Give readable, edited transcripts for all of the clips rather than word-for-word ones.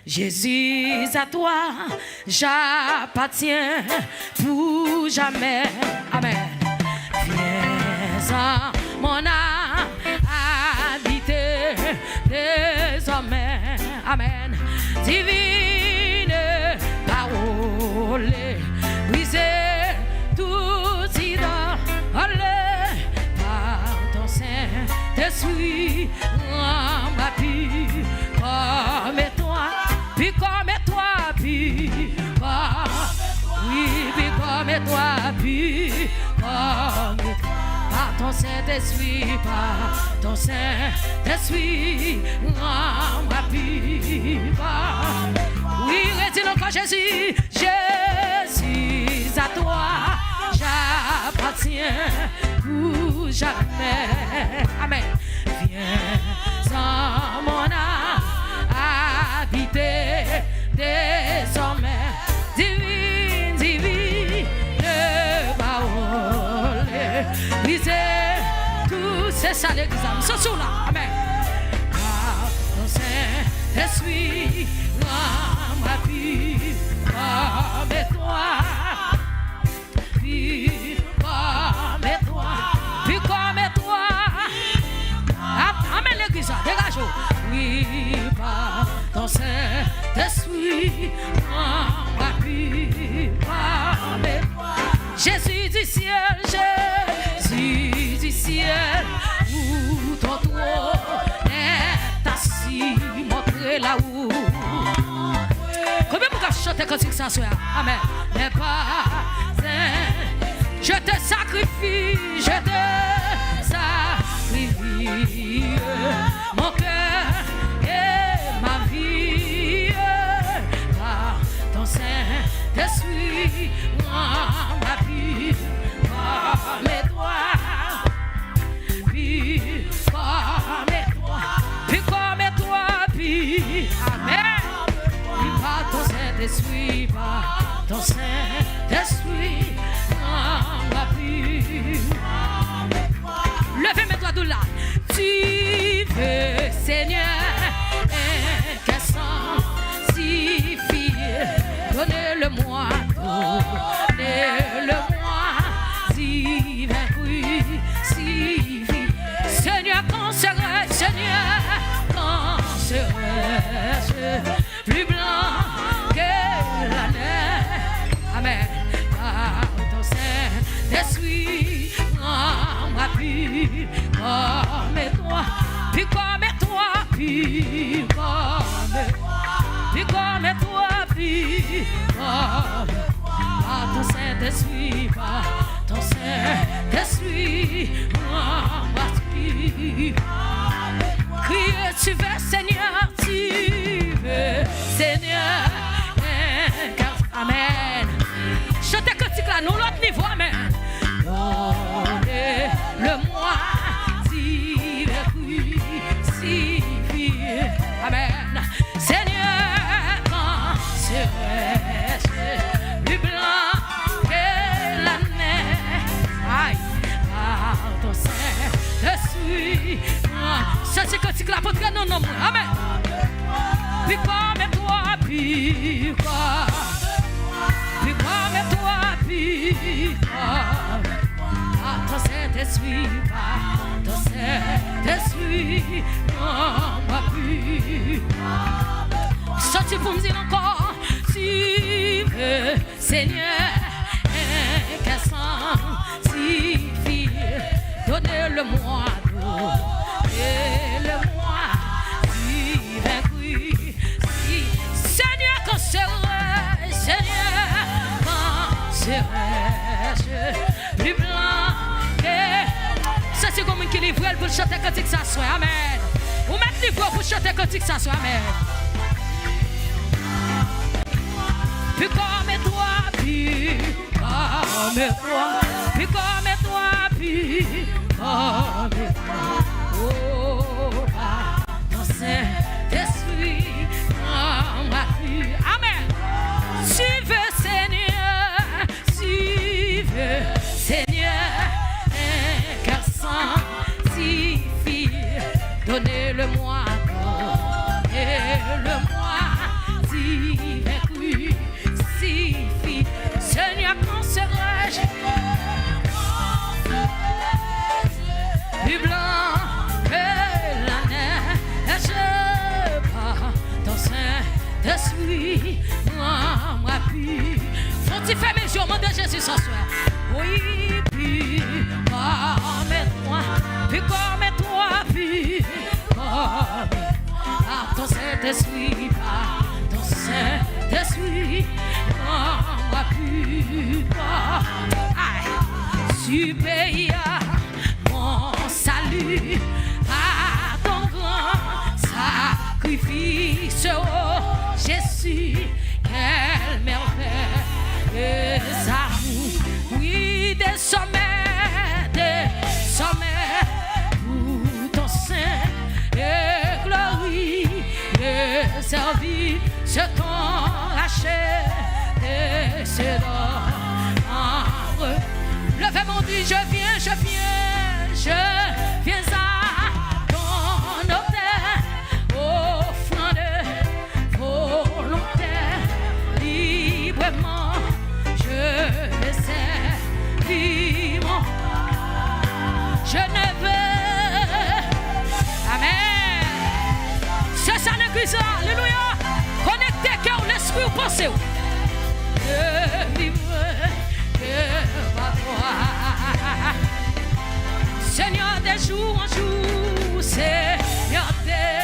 Jésus, à toi, j'appartiens pour jamais. Amen. Viens en mon âme, habiter désormais. Amen. Divine parole, briser tout idole, par ton Saint-Esprit, ma vie, comme toi, puis comme toi, puis oui, puis comme toi, puis comme toi. Par ton Saint-Esprit, par ton Saint-Esprit, ma vie, oui, reste encore Jésus, Jésus, à toi, j'appartiens pour jamais. Amen. Viens en mon âme, habiter désormais. Divine, divine parole, lisez tout, c'est ça l'église. Ce sont là. Amen. Par ton Saint-Esprit, ma vie, comme toi, puis comme toi, puis comme toi. Amen l'église, dégage. Oui, par ton Saint-Esprit, ma vie, comme toi. Jésus du ciel, Jésus du ciel, où ton trône est assis, montrez là-haut. Combien vous pouvez chanter quand ça soit? Amen. Mais pas je te sacrifie, je te sacrifie, mon cœur et ma vie, par ton Saint-Esprit, ma vie, comme toi, puis comme toi, puis comme toi, puis amen. Puis par ton Saint-Esprit, par ton Saint-Esprit, ma vie. Levez mes doigts de là. Tu veux, Seigneur, un cœur sanctifié. Donnez-le-moi, donnez-le-moi, si vaincu, si vie. Seigneur, quand serai-je, Seigneur, quand serai-je plus blanc que la neige? Amen. Par ton Saint-Esprit, ma vie, comme toi, puis comme toi, puis comme toi, puis comme toi, puis comme par ton Saint-Esprit, par ton Saint-Esprit, ma vie. Criez, tu veux, Seigneur, tu veux, Seigneur, amen. Chantez cantique là, nous l'autre niveau, amen. Donnez-le-moi, si vécu, si vie, amen. Seigneur, quand serai-je plus blanc que la neige? Aïe, par ton Saint-Esprit. Chantez cantique là, pour que nous nommons, amen. Puis comme toi, puis quoi? Puis comme toi, puis par ton Saint-Esprit, par ton Saint-Esprit, ma vie. Sorti pour me dire encore, si veux, Seigneur, un cœur sanctifié, donnez-le-moi, donnez-le-moi, si vaincu, si Seigneur, quand serai-je, Seigneur, quand serai-je plus blanc que... Ça c'est comme un qui livre pour chanter cantique ça soit, amen. Vous mettez livre pour chanter cantique ça soit, amen. Puis comme toi, puis comme toi, puis comme toi, puis comme toi. Oh, ton Saint-Esprit, ma vie, amen. Si veux, Seigneur, si veux, Seigneur, un cœur sanctifié, donnez-le-moi, donnez-le-moi, si vaincu, si fille. Seigneur, quand serai-je plus blanc que la neige par ton Saint-Esprit, moi plus. Faut-il faire mes jours, mon Dieu Jésus, ce soir? Oui, puis comme toi, puis par ton Saint-Esprit, par ton Saint-Esprit, moi plus supérieur, mon salut à ton grand sacrifice, oh Jésus, quelle merveille, amour, oui, des sommets, pour ton sein et glorie, et servir ce qu'on achète, et c'est l'or. Levez mon Dieu, je viens à ton autel, offrande volontaire, librement, je vais servir mon. Je ne veux, amen. C'est ça l'église, alléluia. Connectez cœur, l'esprit, pensez. Je vivre que par toi. Seigneur, des jours en jours, Seigneur, des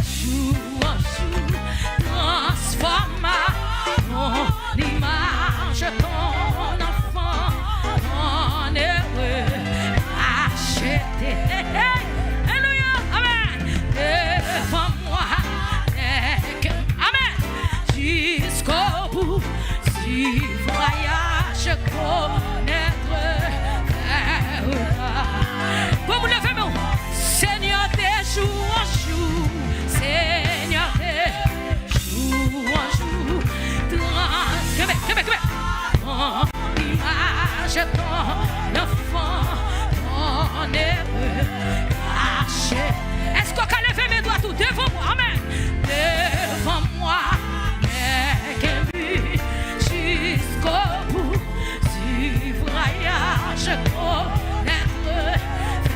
jours en jours, transforme mon image, ton enfant, ton heureux, acheté. Alléluia, amen. Devant moi, amen, jusqu'au bout, si voyage connaître vers là. Comme vous le faites, Seigneur, des jours en jours, Seigneur, des jours en jours, ton image, ton enfant, ton heureux, caché. Est-ce qu'on peut lever mes doigts tout devant moi? Amen. Devant moi, jusqu'au bout, si voyage connaître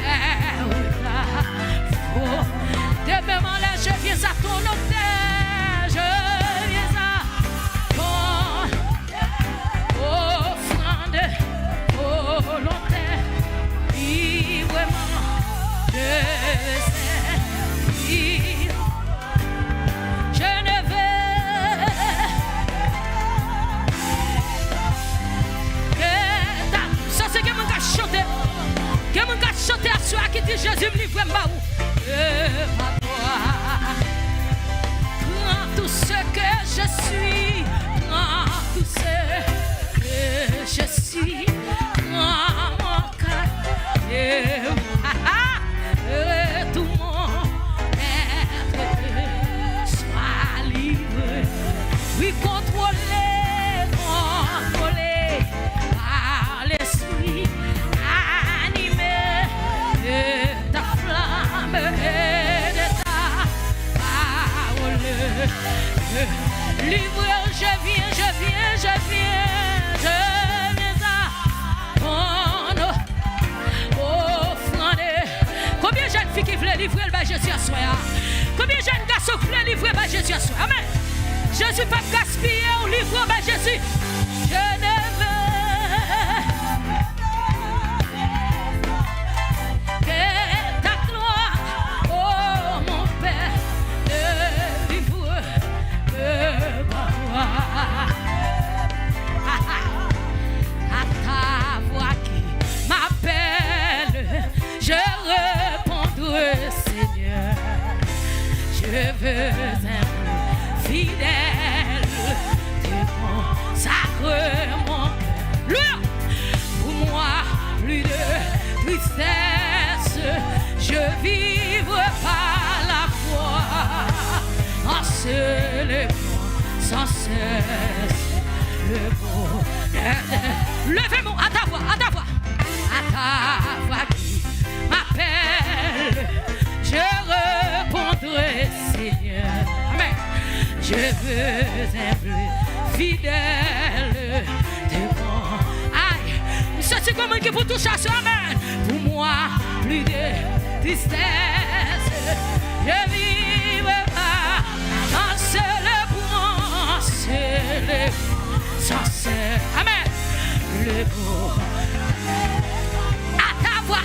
vers là. Demain, je viens à ton hôtel, je viens à ton offrande volontaire, librement, je sais, je ne veux que ta. Ça c'est que mon gars chanter, que mon gars chanter à soi qui dit Jésus me livre ma ou. Prends tout ce que je suis, prends tout ce que je suis, prends mon cœur, tout mon être, sois libre, oui, contrôlé par l'esprit, animé de ta flamme et de ta parole. Libre, je viens à ton offrande. Combien de jeunes filles qui voulaient livrer le Jésus à soi? Combien de jeunes garçons qui voulaient livrer le Jésus à soi? Amen. Jésus pas gaspiller ou livrer le Jésus. Je ne veux que ta gloire, oh mon Père, ne vivre que par toi. À ta voix qui m'appelle, je répondrai, Seigneur. Je veux être fidèle, te consacrer mon cœur. Pour moi, plus de tristesse, je vivrai par la foi, en se levant sans cesse le bonheur. Levez-moi à ta voix, qui m'appelle, je répondrai, Seigneur. Amen. je veux être plus fidèle devant. Aïe, ça c'est comment que vous touchez à ça, amen. Pour moi, plus de tristesse, je vivrai pas en célébrant, sans cesse, amen. Le beau, à ta voix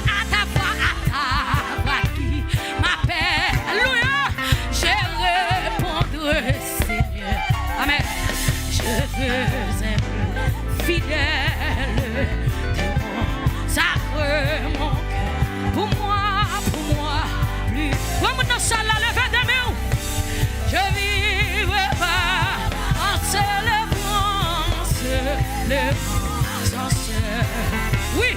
qui m'appelle, alléluia, je répondrai, Seigneur, amen. Je veux être fidèle de mon sacre, mon cœur, pour moi, plus. Comme dans ça, la levée des mains, je vivrai pas en célébrant, sans cesse. Oui,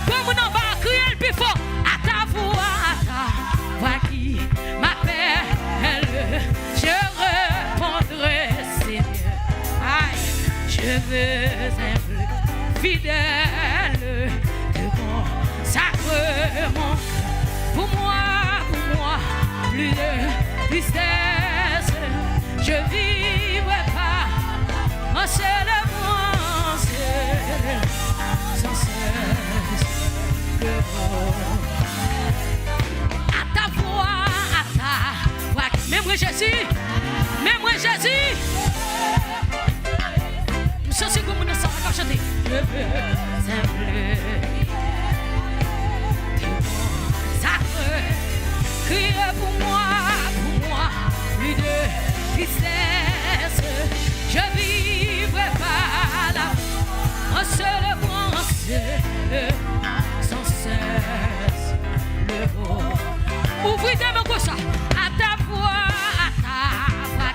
comme on va crier le plus fort, à ta voix qui m'appelle, je répondrai, Seigneur. Aïe, je veux être fidèle devant sacre, mon cœur. Pour moi, plus de tristesse, je vivrai pas en célébrant, sans cesse le bon. À ta voix, même moi Jésus, nous sommes comme nous sommes à chanter. Je veux simplement sacre, crier pour moi, plus de tristesse, je vivrai pas là, en célébrant, sans cesse le beau. Ouvrez tes mains comme ça, à ta voix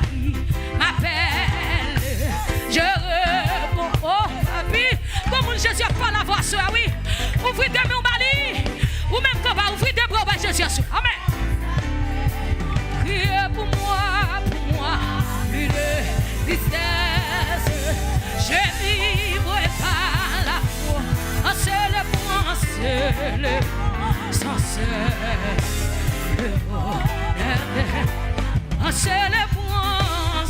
qui m'appelle, je réponds. Oh, puis, comme Jésus a pas la voix, soeur, oui. Ouvrez tes mains au bali, ou même quand va ouvrir tes bras, Jésus, amen. Criez pour moi, plus de tristesse, je vivrai pas la foi, en célébrant, sans cesse le bonheur, en célébrant,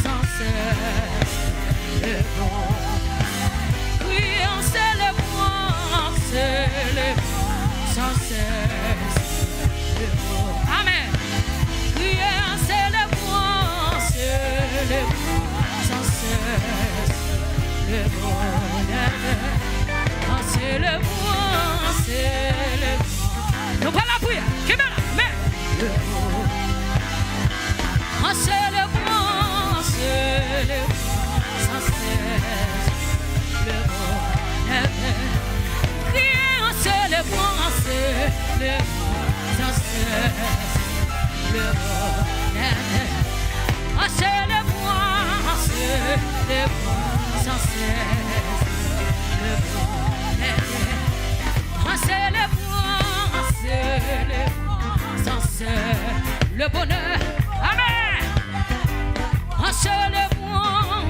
sans cesse le bonheur. Oui, en célébrant, sans cesse le bonheur. Amen. Oui, en célébrant, sans cesse le bonheur. En célébrant, nous voilà la prière. Qui met là? Mais le bonheur. En célébrant, sans cesse le bonheur. Crier en célébrant, sans cesse le bonheur. En célébrant, sans cesse le bonheur. En célébrant, sans cesse le bonheur. Amen. En célébrant,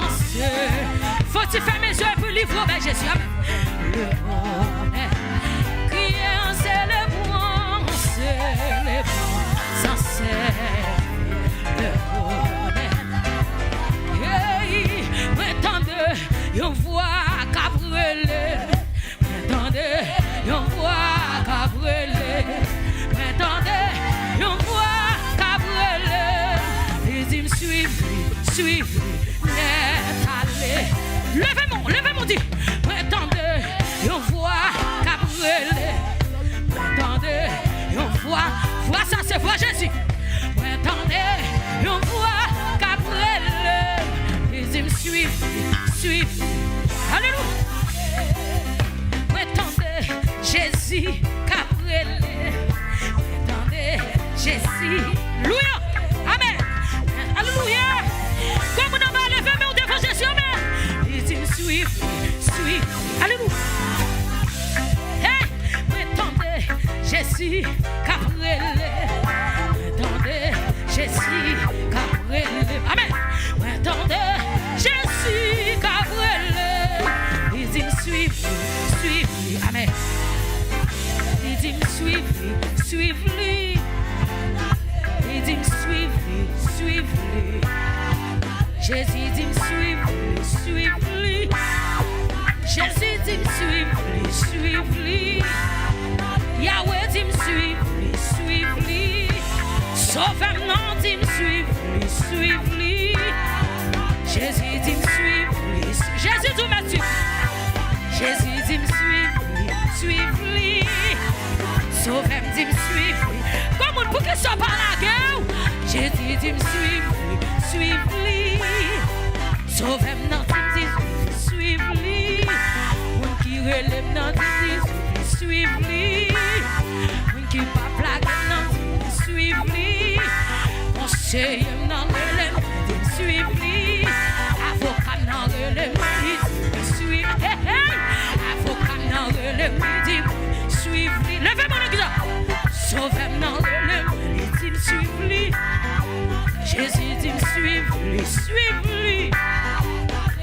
faut-il faire mes yeux pour livrer, ben Jésus, amen. Le bonheur. Crier en célébrant, sans cesse le bonheur. Hey, m'entendez, yon voix cabrelé. M'entendez, yon voix cabrelé. M'entendez, yon voix cabrelé. Les dîmes suivent, net allé. Levez-moi, dit. M'entendez, yon voix cabrelé. M'entendez, yon voix, ça c'est voix Jésus. M'entendez, yon voix cabrelé. Les dîmes suivent. Alléluia. M'entendez, Jésus cabrelé. M'entendez, Jésus. Alléluia. Amen. Alléluia. Comme on va lever, mais on devant Jésus, amen. Les dîmes suivent. Alléluia. Hey, m'entendez, Jésus cabrelé. M'entendez, Jésus cabrelé. Amen. M'entendez, Jésus cabrelé. Les dîmes suivent. Amen. Les dîmes suivent. Les dîmes suivent. suivre-lui. Jésus dit me suivre-lui, suivre-lui. Jésus dit me suivre-lui, suivre-lui. Yahweh dit me suivre-lui, suivre-lui. Sauveur-moi dit me suivre-lui, suivre-lui. Jésus dit me suivre-lui, Jésus dit me suivre. Jésus dit me suivre-lui, suivre-lui. Sauveur dit me suivre-lui. Comment pour qu'il soit par la gueule? Jésus dit me suivre-lui, suivre-lui. Sauveur dit me suivre-lui. Mon qui relève dans dit suivre-lui. Mon qui pas plaqué dans suivre-lui. Conseiller dans relève dit suivre-lui. Avocat dans relève dit suivre-lui. Avocat dans relève dit suivre-lui. Levez mon église. Sauveur dans relève dit suivre-lui. Jésus dit me suivre-lui, suivre-lui.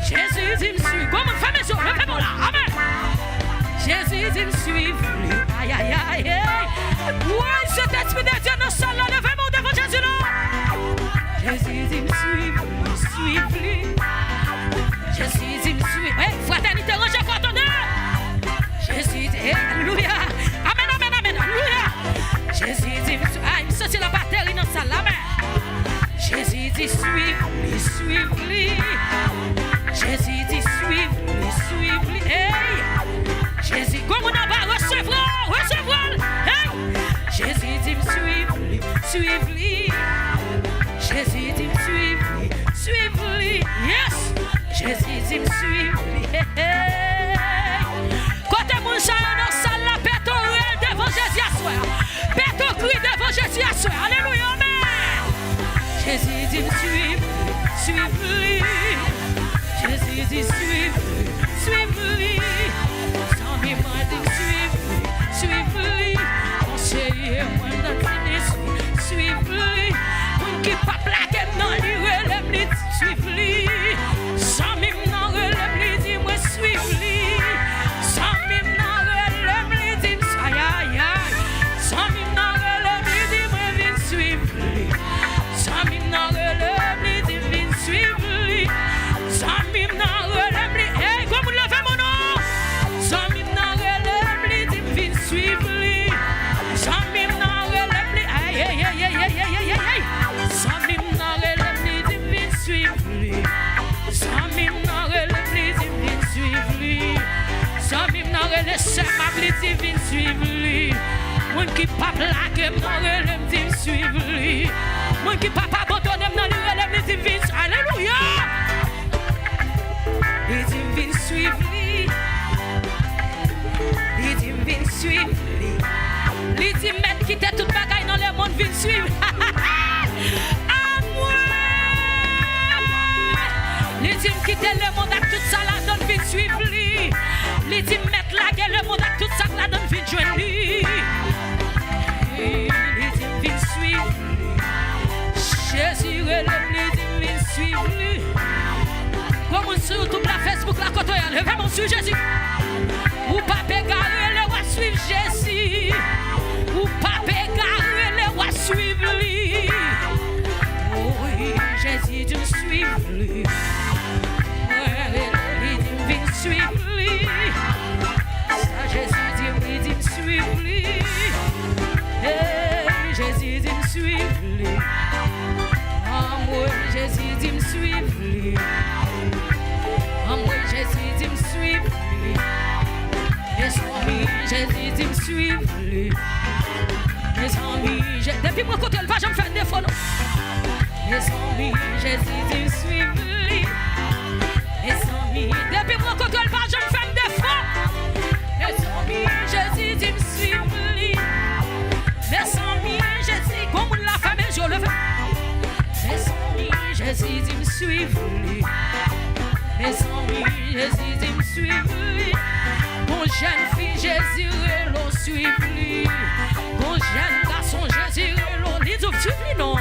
Jésus dit me suivre. Comment femme et soeur, levez-moi là, amen. Jésus dit me suivre-lui, aïe aïe aïe aïe. Oui, cet esprit de Dieu dans salle là, levez-moi devant Jésus là. Jésus dit me suivre-lui, suivre-lui. Jésus dit me suivre. Hey, fraternité, rangez quoi ton Jésus dit, alléluia. Amen, amen, amen, alléluia. Jésus dit me suivre. Ah, il me sortit la batterie dans salle là, amen. Jésus dit suivre-lui, suivre-lui. Jésus dit suivre-lui, suivre-lui. Hey! Jésus, comment on va recevoir, recevoir. Hey! Jésus dit suivre-lui, suivre-lui. Jésus dit suivre-lui, suivre-lui. Yes! Jésus dit suivre-lui. Hey, hey! Côté mon chat dans salle la pète au réel devant Jésus à soir. Pète au cri devant Jésus à soir. Alléluia, amen. Jésus dit suivre-lui, suivre-lui. Jésus dit suivre-lui, suivre-lui. Sans lui, moi dit suivre-lui, suivre-lui. Conseiller, moi dans suivre-lui. Mon qui pas plaqué dans lui, relève-lui, suivre-lui. Sans lui, non, relève-lui, dis-moi suivre-lui. Sans lui, non, relève-lui, dis-moi aïe aïe aïe. Sans lui, non, relève-lui, dis-moi viens suivre-lui. Sans lui, non, relève-lui, dis-moi suivre-lui. Sans lui, non, relève-lui, hey, comme vous levez mon nom. Sans lui, non, relève-lui, dis-moi suivre-lui. Sans lui, non, relève-lui, aïe aïe aïe aïe aïe aïe aïe. Sans lui, non, relève-lui, dis-moi suivre-lui. Sans lui, non, relève-lui, dis-moi suivre-lui. Sans lui, non, relève-lui, dis-moi suivre-lui. Mon qui pas plaqué, non, relève-lui, dis-moi suivre-lui. Mon qui pas abandonné, non, relève-lui, dis-moi suivre-lui. Alléluia. Les divines suivent-lui. Les divines suivent-lui. Les divines qui étaient toute bagaille dans le monde viennent suivre. À moi. Les divines qui étaient le monde avec toute ça la donne viennent suivre lui. Les divines mettent la gueule le monde avec toute ça la donne viennent joindre lui. Les divines suivent lui. Jésus relève les divines suivent lui. Comme sur toute la Facebook, la côte, levez mon sur Jésus. Ou pas pégarer, le roi suivre Jésus. Ou pas pégarer, le roi suivre lui. Oui, Jésus dit suivre lui. Oui, il dit suivre lui. Ça, Jésus dit, il dit suivre lui. Hey, Jésus dit suivre lui. Oh, moi, Jésus dit suivre lui. Oh, moi, Jésus dit me suivre lui. Mes amis, Jésus dit me suivre lui. Mes amis, depuis mon côté, le va jamais faire défaut, non. Mes amis, Jésus dit me suivre lui. Mes amis, depuis mon côté, le va jamais faire défaut. Mes amis, Jésus dit me suivre lui. Mes amis, Jésus, comme on l'a fait, mais je le fais. Mes amis, Jésus dit me suivre lui. Mes amis, Jésus dit me suivre lui. Mon jeune fille, Jésus, l'on suivre lui. Mon jeune garçon, Jésus, l'on dit suivre lui, non.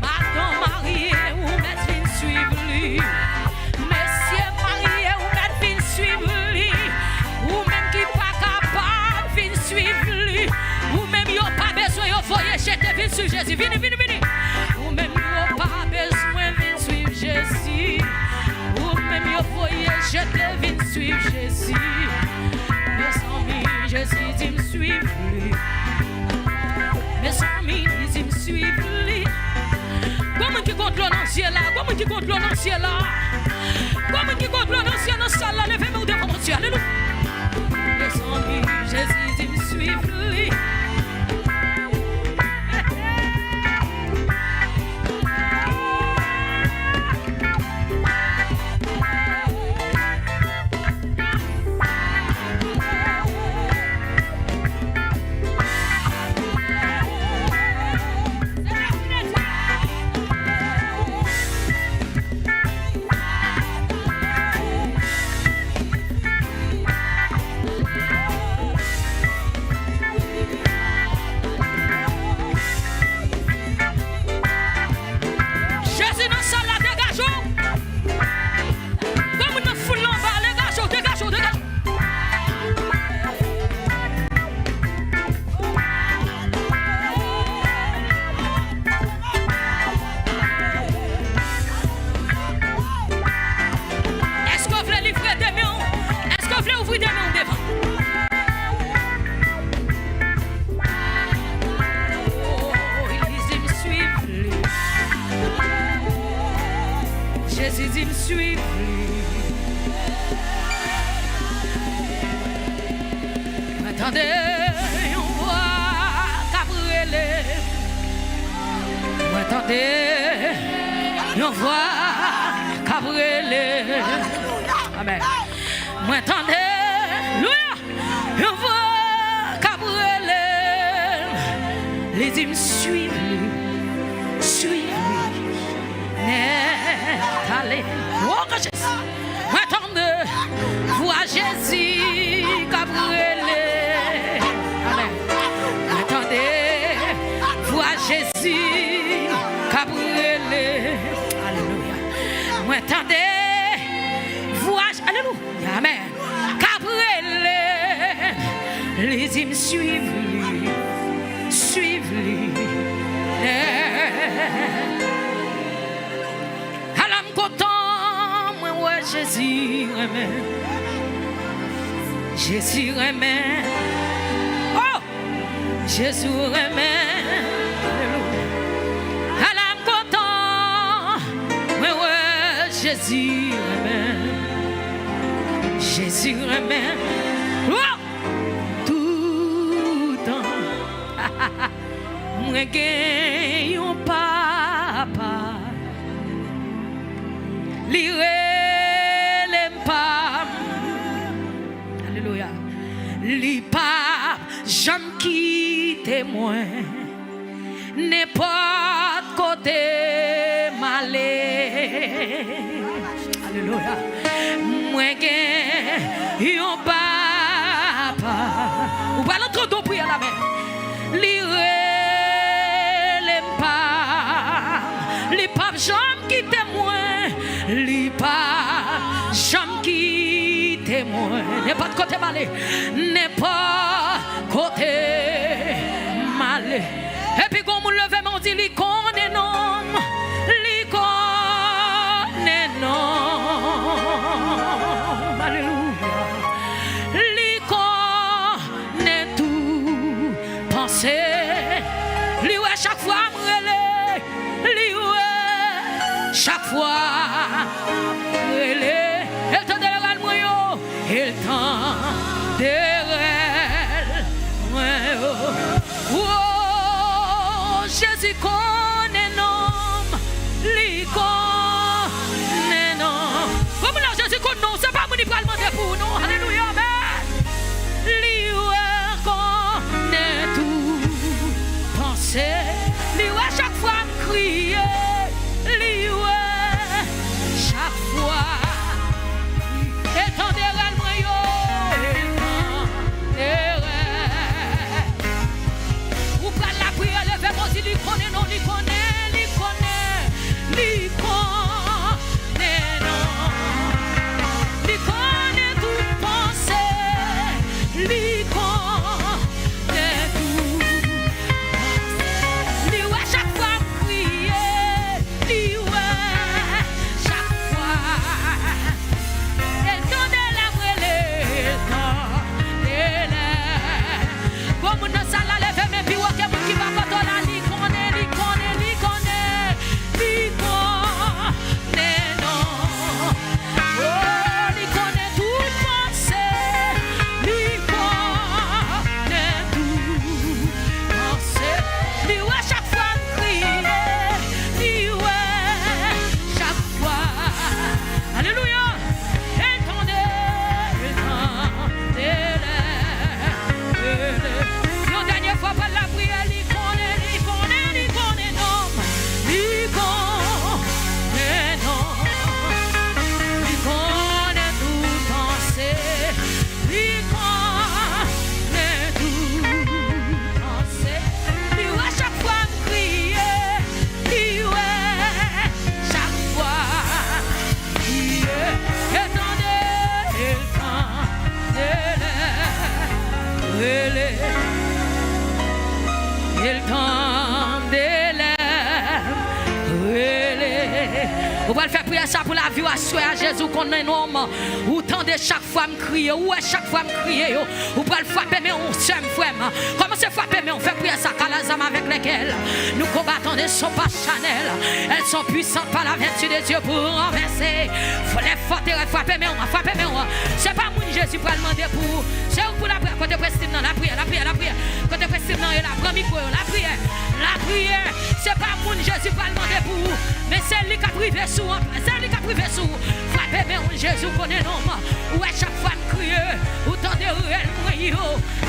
Madame mariée, ou mettre une suivre lui. Messieurs mariés, ou mettre une suivre lui. Ou même qui pas capable, une suivre lui. Ou même y'ont pas besoin, y'ont voyé chez tes suivre Jésus. Venez, venez, venez. Ou même y'ont pas besoin. Jésus me suit. Mes amis, ils me suivent. Comment qui compte l'eau dans le ciel là? Comment qui compte l'eau dans le ciel là? Comment qui compte l'eau dans le ciel dans la salle là? Levez-moi devant mon Dieu. Alléluia. Mes amis, Jésus, ils me suivent. Jésus me suit. Attendez, on voit Gabriel. Attendez, on voit Gabriel. Amen. Attendez, on voit Gabriel. Les îles me suivent, allez, oh que Jésus, attendez, vois Jésus, Gabriel, amen. Attendez, vois Jésus, Gabriel, alléluia. Attendez, vois, alléluia, amen. Gabriel, les îles me suivent, content, moi, ouais, Jésus, amen. Jésus, amen. Oh, Jésus, amen. Alléluia. Content, moi, ouais, Jésus, amen. Jésus, amen. Oh, tout temps, moi, gagne un papa. Alléluia. Li pas j'aime quitter moi n'importe côté malé. Alléluia. Moi gagne un papa ou pas l'autre dos pour la mer. Li pas j'aime quitter moi. Li pas j'aime quitter moi. N'importe côté malé. N'importe côté malé. Et puis quand on lève mon dit li connaît non. Li connaît non. Alléluia. Li connaît tout. Pensez. Li ouais chaque fois m'relé. Li ouais chaque fois. Elle t'en derrière moi, elle t'en derrière moi. Oh, Jésus connaît nom, lui connaît nom. Comme là, Jésus connaît nom, c'est pas mon livre demander pour nous. Alléluia, amen. Lui connaît tout. Pensez, lui chaque fois crier, lui chaque fois. Ou pas la prière, levez-moi si lui connaît non, lui connaît. On va le faire prier ça pour la vie à Jésus qu'on est homme. Ou tendez chaque fois me crier, ou chaque fois me crier. Ou va le frapper, mais on s'aime, frère. Comment c'est frapper, mais on fait prier ça qu'à la avec lesquelles nous combattons ne sont pas charnelles. Elles sont puissantes par la vertu de Dieu pour renverser. Faut les forteresses frapper, mais on va frapper, mais on. C'est pas mon Jésus pour demander pour. C'est pour la prière. Quand tu prestes dans la prière, la prière, la prière. Quand tu prestes dans la première micro, la prière. La prière, c'est pas mon Jésus pour demander pour. Mais c'est lui qui a privé sous. C'est lui qui a privé sous. Frappez, mais on Jésus connaît l'homme. Ou à chaque fois me crier. Ou tendez réel, moi,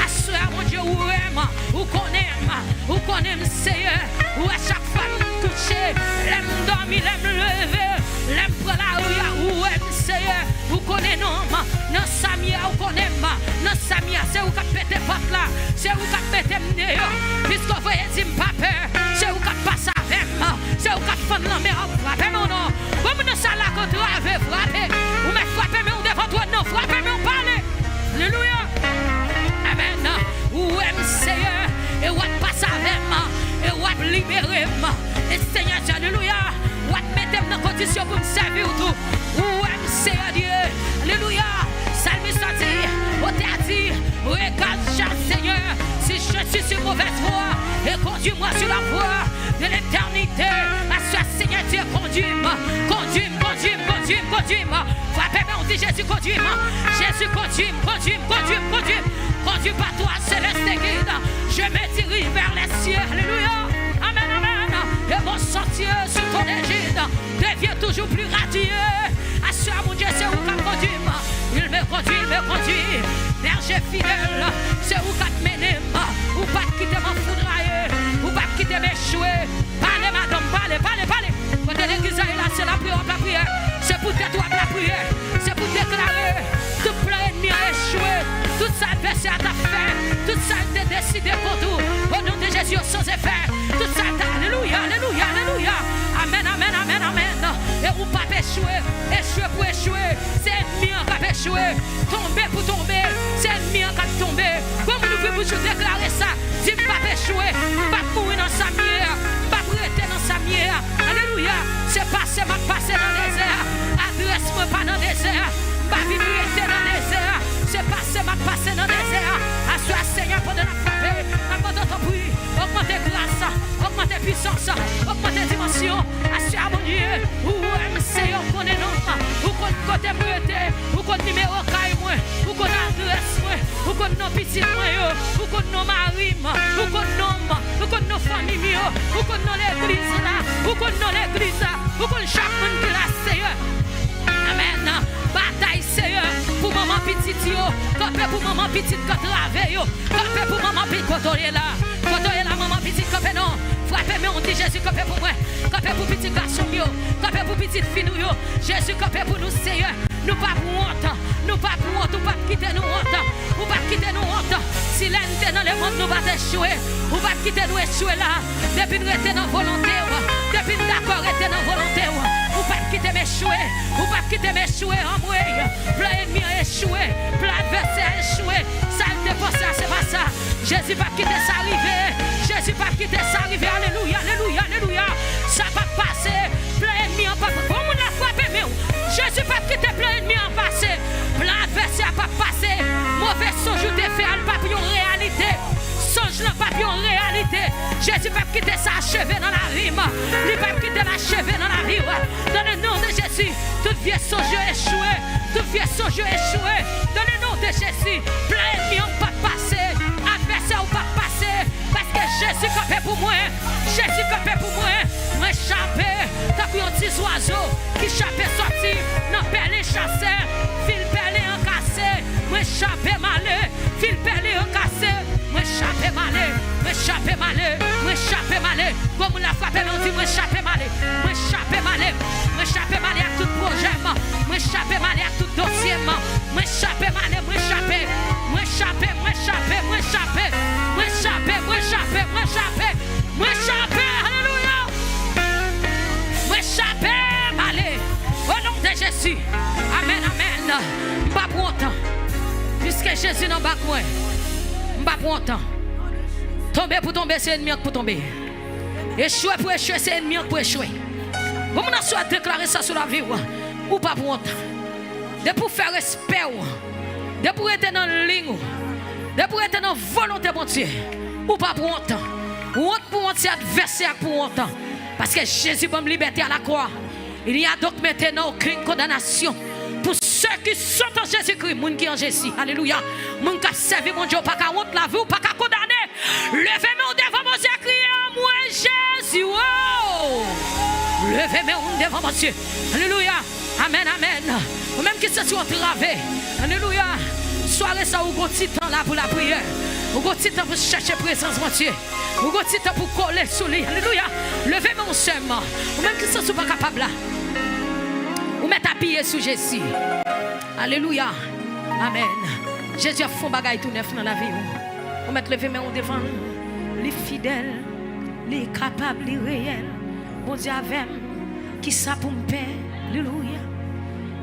assure mon Dieu, ou aime. Ou qu'on aime. Ou qu'on aime, Seigneur. Ou à chaque fois me coucher. L'aime dormir, l'aime lever. L'aime prendre la rue, ou aime, Seigneur. Ou qu'on aime, non, Samia, ou qu'on aime. Non, Samia, c'est où qui pète porte là. C'est où qui pète m'néo. Puisque vous voyez, dis pas peur. C'est où qui passe avec moi. C'est où qui fait la mer. Frappez mon nom. Comme nous sommes là contre avec frapper. Ou me frapper, mais on devant toi, non. Frappez, mais on parle. Alléluia. Amen. Ou aime, Seigneur. Et où passe avec moi. Et où libérer moi. Et Seigneur, alléluia. Où mettre dans condition pour me servir tout. Où aime, Seigneur Dieu. Alléluia. Salmiste a dit, au t'a dit, regarde chaque Seigneur, si je suis sur mauvaise voie, et conduis-moi sur la voie de l'éternité. À ce Seigneur Dieu, conduis-moi, conduis-moi, conduis-moi, conduis-moi, conduis-moi. Frappez-moi, on dit Jésus, conduis-moi. Jésus, conduis-moi, conduis-moi, conduis-moi, conduis-moi. Conduis par toi, céleste guide. Je me dirige vers les cieux. Alléluia. Amen, amen. Et mon sentier sous ton égide devient toujours plus radieux. Assure mon Dieu, c'est où qu'a conduit. Il me conduit. Berger fidèle, c'est où qu'a mené. Ou pas quitter mon foudroyer. Ou pas quitter m'échouer. Parlez, madame, parlez. Quand l'église est là, c'est la prière. C'est pour toi la prière. C'est pour déclarer. Tout plein ennemi a échoué. Tout ça adversaire t'a fait. Tout ça t'a décidé pour tout. Au nom de Jésus, sans effet. Tout ça t'a. Alléluia, alléluia, alléluia. Amen, amen, amen, amen. Et ou pas échouer. Échouer pour échouer. C'est ennemi qui a échoué. Tomber pour tomber. C'est ennemi qui a tombé. Comme nous pouvons toujours déclarer ça. Si pas échouer. Pas mourir dans sa mière. Pas prêter dans sa mière. Alléluia. C'est passé, m'a passé dans le désert. Adresse-moi pas dans le désert. Pas vivre dans le désert. C'est passé, m'a passé dans le désert. Assure Seigneur pendant la frappe. Pendant ton bruit. Augmentez grâce. Augmentez puissance. Augmentez dimension. Assure mon Dieu. Où est Seigneur qu'on est non. Où qu'on côté prêté. Où qu'on numéro caille moi. Où qu'on adresse moi. Où qu'on nos petits moi. Où qu'on nos maris. Où qu'on nos familles. Où qu'on nos l'église là. Où qu'on nos l'église là. Où qu'on chaque monde qui la Seigneur. Amen. Bataille Seigneur pour maman petite yo, campé pour maman petite quand travaille yo, campé pour maman petite quand on est là maman petite campé non, frappez mais on dit Jésus campé pour moi, campé pour petit garçon yo, campé pour petite fille yo, Jésus campé pour nous Seigneur, nous pas pour honte, nous pas quitter nous honte, ou pas quitter nous honte, si l'un dans le monde nous va échouer, ou pas quitter nous échouer là, depuis nous rester dans volonté, depuis nous d'accord rester dans volonté, ou pas quitter m'échouer, ou pas quitter m'échouer en moi, plein ennemi a échoué, plein adversaire a échoué, ça ne dépend ça, c'est pas ça, Jésus pas quitter ça arriver, Jésus pas quitter ça arriver, alléluia, alléluia, alléluia, ça va passer, plein ennemi en pas, comme on a frappé, mais Jésus pas quitter plein ennemi en passé, plein adversaire pas passé, mauvais songe ou t'es fait, elle pas pour une réalité. Songe n'a pas en réalité. Jésus va quitter ça achevé dans la rime. Il va quitter l'achevé dans la rime. Dans le nom de Jésus, tout vieux songe échoué. Tout vieux songe échoué. Dans le nom de Jésus, plein d'ennemis n'ont pas passé. Adversaires n'ont pas passé. Parce que Jésus campé pour moi. Jésus campé pour moi. Moi échappé. T'as pris un petit oiseau qui échappé sorti. Non, perlé chassé. Fil perlé encassé. Moi échappé malé. Fil perlé encassé. Moi échappé malé, comme on l'a frappé, on dit moi échappé malé à tout projet, moi échappé malé à tout dossier, moi échappé malé, moi échappé, alléluia, moi échappé malé, au nom de Jésus, amen, amen, pas pour autant, puisque Jésus n'a pas quoi. Pas pour autant. Tomber pour tomber, c'est ennemi pour tomber. Échouer pour échouer, c'est ennemi pour échouer. Vous m'en souhaitez déclarer ça sur la vie ou pas pour autant. De pour faire respect, de pour être dans la ligne, de pour être dans la volonté de Dieu, ou pas pour autant. Ou pour autant, adversaire pour autant. Parce que Jésus va me libérer à la croix. Il y a donc maintenant aucune condamnation pour ceux qui sont en Jésus-Christ, les gens qui sont en Jésus. Alléluia. Les gens qui servent mon Dieu, pas qu'à honte la vie ou pas qu'à condamner. Levez-moi devant mon Dieu, criez moi Jésus. Oh! Levez-moi devant mon Dieu. Alléluia. Amen, amen. Ou même qui se sont través. Alléluia. Soirée ça ou gros petit temps là pour la prière. Ou gros petit temps pour chercher présence mon Dieu. Ou gros petit temps pour coller sur lui. Alléluia. Levez-moi seulement. Ou même qui se sont pas capables là. Ou mettre à pied sur Jésus. Alléluia. Amen. Jésus a fait bagaille tout neuf dans la vie. Ou mettre lever-moi devant nous. Les fidèles, les capables, les réels. Bon Dieu avec qui ça pour me paix. Alléluia.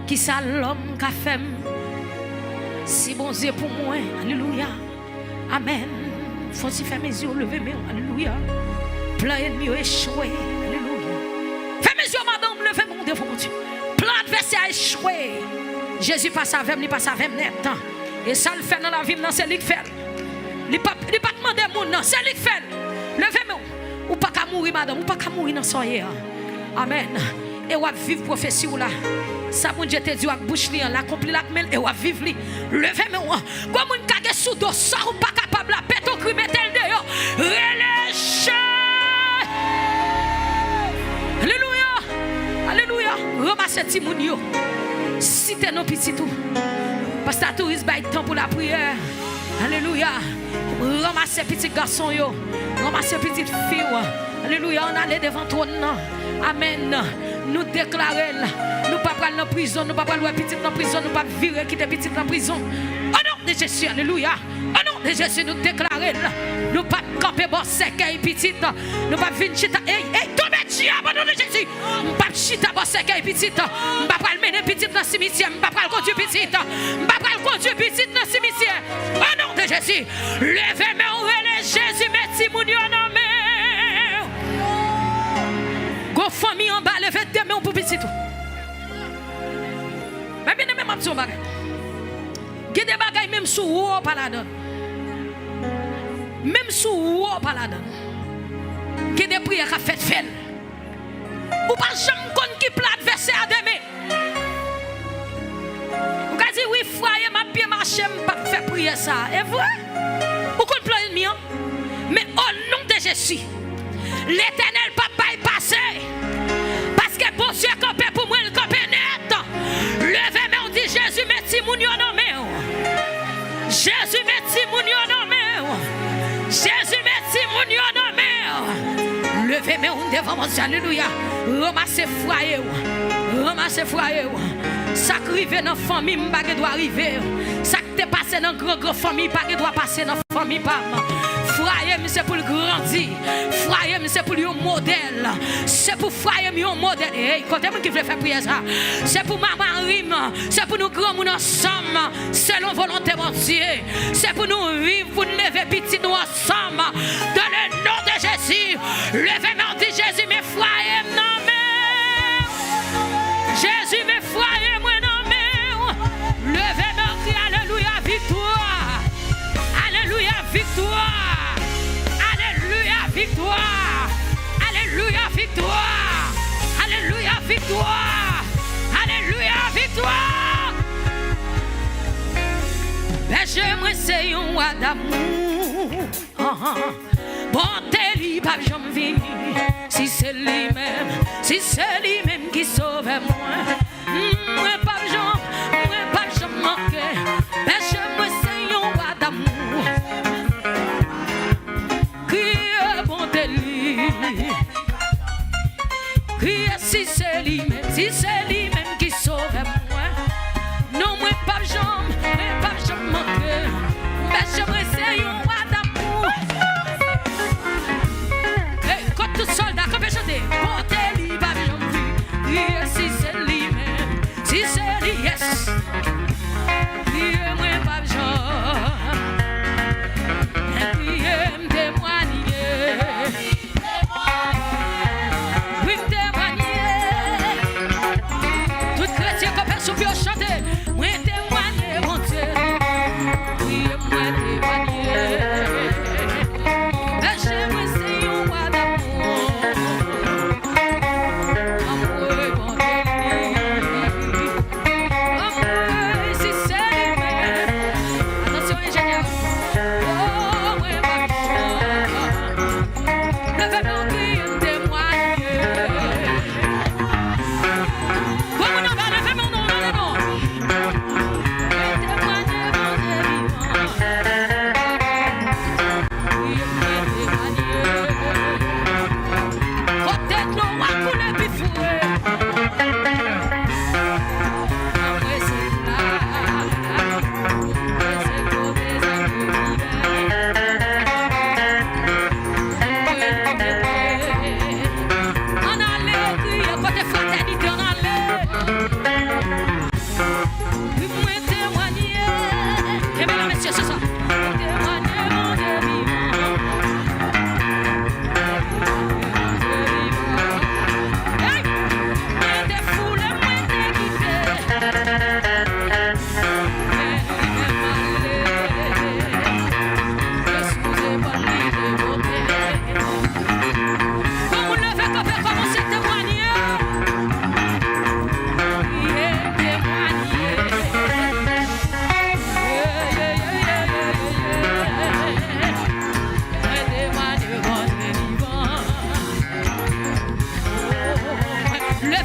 Qui ça l'homme qu'a fait. Si bon Dieu pour moi. Alléluia. Amen. Faut si faire mes yeux, lever mes yeux. Alléluia. Plein ennemi échoué. Alléluia. Fais mes yeux, madame, levez mon devant mon Dieu. Plein adversaire échoué. Jésus passe avec moi, il passe avec moi net. Et ça le fait dans la vie, c'est lui qui fait. Il pas demander mon nom, c'est lui qui fait. Levez-moi. Ou pas qu'à mourir, madame, ou pas qu'à mourir dans son hier. Amen. Et on va vivre prophétie là. Ça mon Dieu te dit avec bouche li l'accompli la mêle et on va vivre li. Levez-moi. Comme une kage sous dos, ça ou pas capable la pète au crime tel de yo. Relâche. Alléluia. Alléluia. Ramassez ti moun yo. Citez nos petits tout. Parce que touriste bail temps pour la prière. Alléluia. Ramassez petits garçons yo. Ramassez petites filles. Alléluia. On allait devant toi. Amen. Nous déclarons, nous ne pas prendre en prison, nous ne pas prendre petite en prison, nous ne pas virer quitter petite en prison. Au nom de Jésus, alléluia. Au nom de Jésus, nous déclarons, nous ne pas camper bon cercueil petite, nous ne pas venir chita. Hey, tombe diable, au nom de Jésus. Nous ne pas chita bon cercueil petite, nous ne pas mener petite dans le cimetière, nous ne pas conduire petite, nous ne pas conduire petite dans le cimetière. Au nom de Jésus, levez-moi, Jésus, merci mon Dieu, non mais. Go famille en bas, levez tes mains pour petit tout. Mais bien même absent bagay. Gade bagay même sous haut pas la donne. Même sous haut pas la donne. Gade prière qu'a fait fait. Ou pas jamais connait qui plat adversaire à demain. Ou ka dit oui frère m'a bien marché pas faire prière ça. Est vrai? Ou connait plan ennemi. Mais au nom de Jésus, l'Éternel pas bypasser. Parce que bon Dieu campé pour moi, il campé net. Levez-moi, on dit Jésus, merci mon Dieu nommé. Jésus, merci mon Dieu nommé. Jésus, merci mon Dieu nommé. Levez-moi, on devant mon Dieu, alléluia. Ramassez foyer. Ramassez foyer. Ça qui arrive dans la famille, je doit arriver. Ça qui est passé dans la grande famille, je doit passer dans la famille. Frère, c'est pour le grandir. Frère, c'est pour le modèle. C'est pour frère, un modèle. Hey, quand est-ce qui veut faire prier ça? C'est pour maman rime. C'est pour nous grands ensemble. Selon volonté de Dieu. C'est pour nous vivre, pour nous lever petit nous ensemble. Dans le nom de Jésus. Levez-moi, dit Jésus, mes frères, non mais. Jésus, mes frères, moi non mais. Levez-moi, crie alléluia, victoire. Alléluia, victoire. Victoire, alléluia, victoire, alléluia, victoire, alléluia, victoire. Mais j'aimerais c'est un roi d'amour. Bonté lui, pas j'en vis. Si c'est lui-même qui sauve moi. Moi pas j'en manque. Mais j'aimerais c'est un roi d'amour. Si c'est lui-même qui sauve moi. Non, moi pas jambe manquer. Mais j'aimerais c'est un roi d'amour. Hey, quand tout soldat, quand je chanter, comptez lui, pas jambe. Si c'est lui-même, si c'est lui, yes. Moi pas jambe. Me témoigner. Oui, témoigner.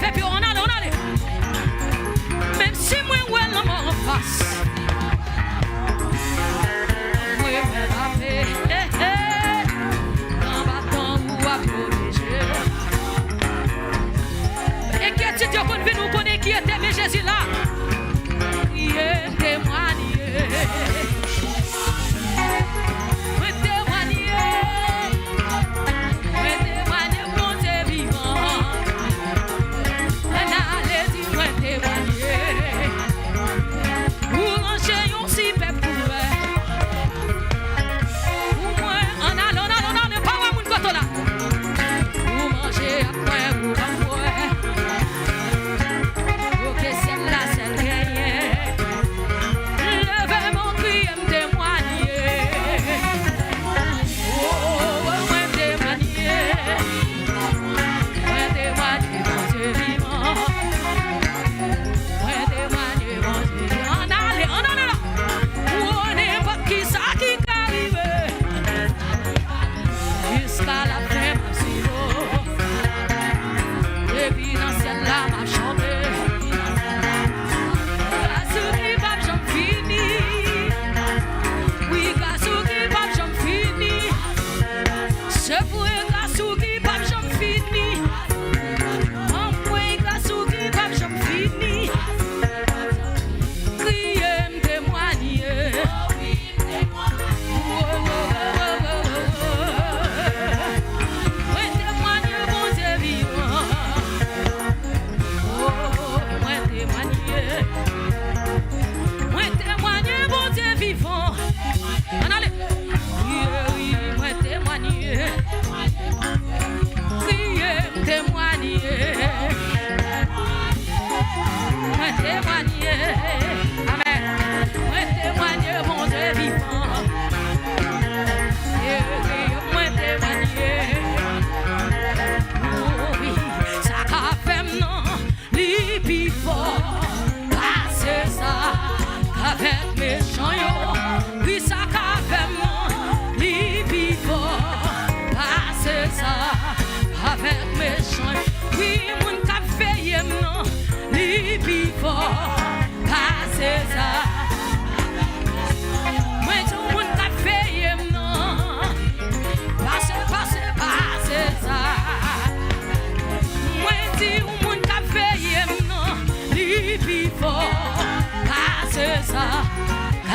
levez, puis on allait. Même si moi, ouais, l'homme en face. Oui, mais la paix, en battant ou à protéger. Et qui est-il qu'on vient nous connaître qui était, mais Jésus là? Qui est témoigné?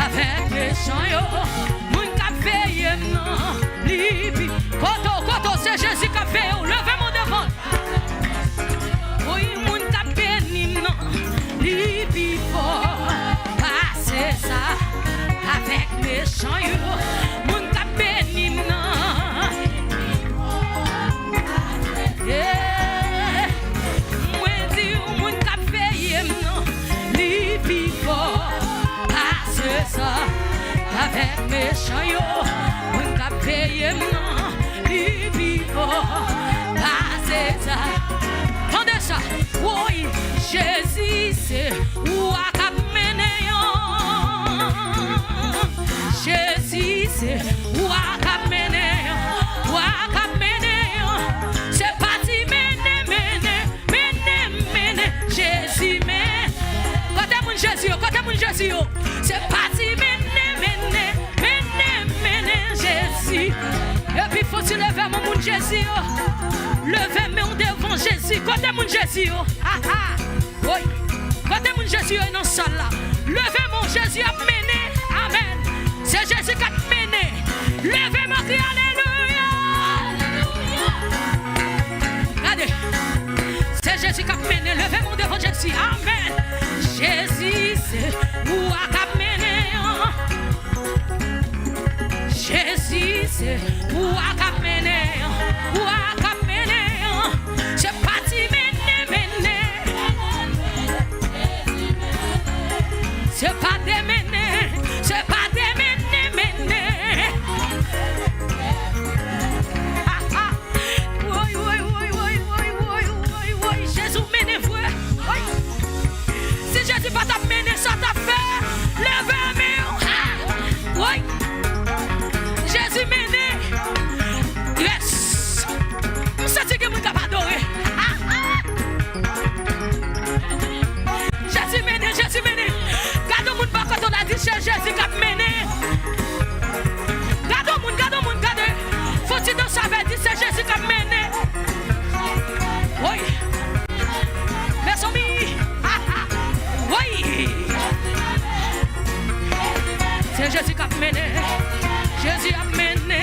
Avec mes chants, mon café, non, libi. Koto, c'est Jésus qui a fait, levez mon devant. Oui, mon café, non, libi, passer ça. Avec mes chants, mon café, non. Moi, dis, mon café, non, libi, ça avec mes chants, mon café, non, libido, passez ça. Tendez ça, oui, Jésus, c'est où à cap mener. Jésus, c'est où à cap mener, où à cap mener. C'est parti, mener, Jésus, mais. Côté mon Jésus, c'est parti, Jésus. Et puis faut-il lever mon monde Jésus. Lever mon devant Jésus. Côté mon Jésus. Oui. Côté mon Jésus est dans la salle là. Levez mon Jésus à mener. Amen. C'est Jésus qui a mené. Levez mon cri. Alléluia. Regardez. C'est Jésus qui a mené. Levez mon devant Jésus. Amen. Jésus, c'est où a mené. Jésus, c'est où a mené. Où a mené. C'est parti mené. C'est pas des mené. C'est pas des mené. Oui. Jésus mené vous. Si Jésus pas t'a mené, ça t'a fait. Levez-moi. Oui. Jésus mené. Jésus qui a mené. Gardez le monde, gardez. Faut-il dans sa vie, c'est Jésus qui a mené. Oui. Mes amis. Oui. C'est Jésus qui a mené. Jésus a mené.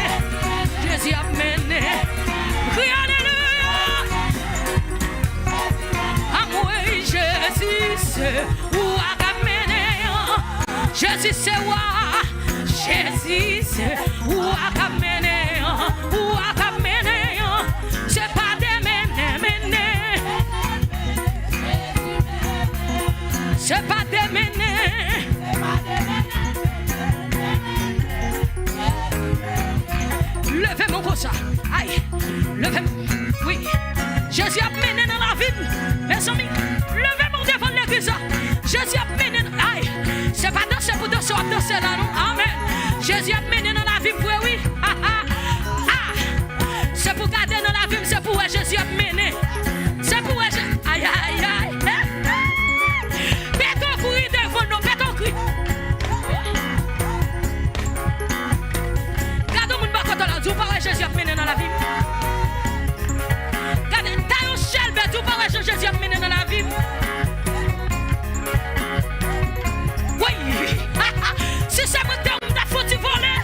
Jésus a mené. Crie alléluia. Ah moi, Jésus, c'est où a mené. Jésus, c'est où. Jésus, c'est où a mené. Où a mené. C'est pas des mené. C'est pas des mené. Levez mon gros ça. Aïe. Levez. Oui. Jésus a mené dans la vie. Mes amis. Levez mon devant l'église. Jésus a mené. Aïe. C'est pas danser pour danser là, non. Amen. Jésus a mené dans la vie pour oui. C'est pour garder dans la vie. C'est pour Jésus a mené. C'est pour Jésus. Aïe. Péton cri devant nous. Péton cri. Vous parlez Jésus a mené dans la vie. Quand t'as un chel, vous parlez Jésus a mené dans la vie. Oui. Si c'est mon terme, t'as foutu voler.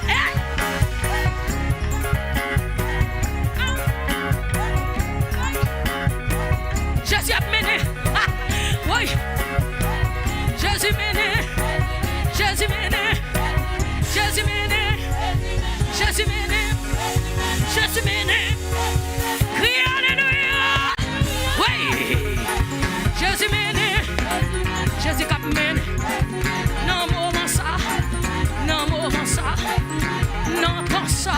Jésus a mené. Oui. Jésus mené. Jésus mené. Jésus mené. Jésus mené. Jésus mené. Crie alléluia. Oui. Jésus mené. Jésus cap mené. Non moment ça. Non moment ça. Non pour ça.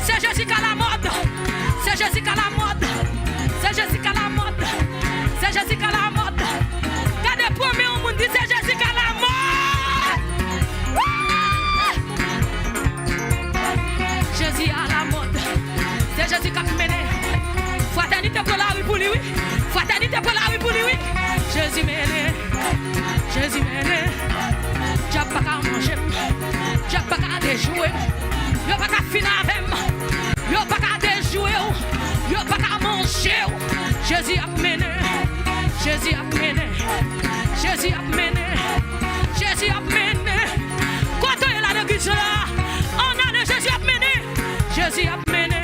C'est Jésus qui a la mode. C'est Jésus qui a la mode. C'est Jésus qui a la mode. C'est Jésus qui a la mode. Quand les premiers au monde disent c'est Jésus qui a la mode. Jésus a la mode. C'est Jésus qui a mené. Fraternité pour la rue pour lui, oui. Fraternité pour la rue pour lui, oui. Jésus mené. Jésus mené. Tu n'as pas qu'à manger. Tu n'as pas qu'à déjouer. Tu n'as pas qu'à finir avec moi. Tu n'as pas qu'à déjouer. Tu n'as pas qu'à manger. Jésus a mené. Jésus a mené. Jésus a mené. Jésus a mené. Quand on est là dans l'église là, on a le Jésus a mené. Jésus a mené.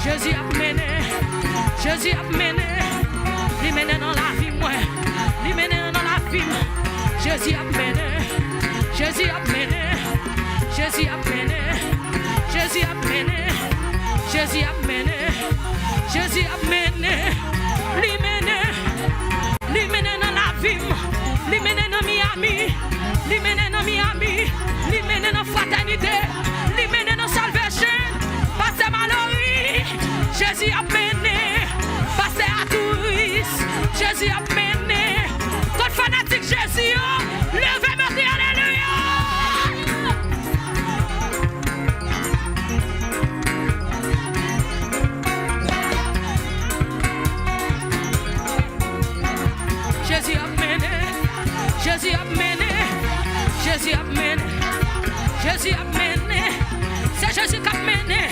Jésus a mené. Jésus a mené. Il mène dans la vie, moi. Il mène dans la vie. Jésus a mené. Jésus a mené. Jésus a mené. Jésus a mené. Jésus a mené. Jésus a mené. Il mène. Il mène dans la vie. Il mène dans Miami. Il mène dans Miami. Il mène dans fraternité. Il mène dans salvation. Pasteur Mallory. Jésus a mené. Pasteur Atouris. Jésus a mené. Code fanatique Jésus. Levez mon Dieu. Alléluia. Jésus a mené. Jésus a mené. Jésus a mené. Jésus a mené. C'est Jésus qui a mené.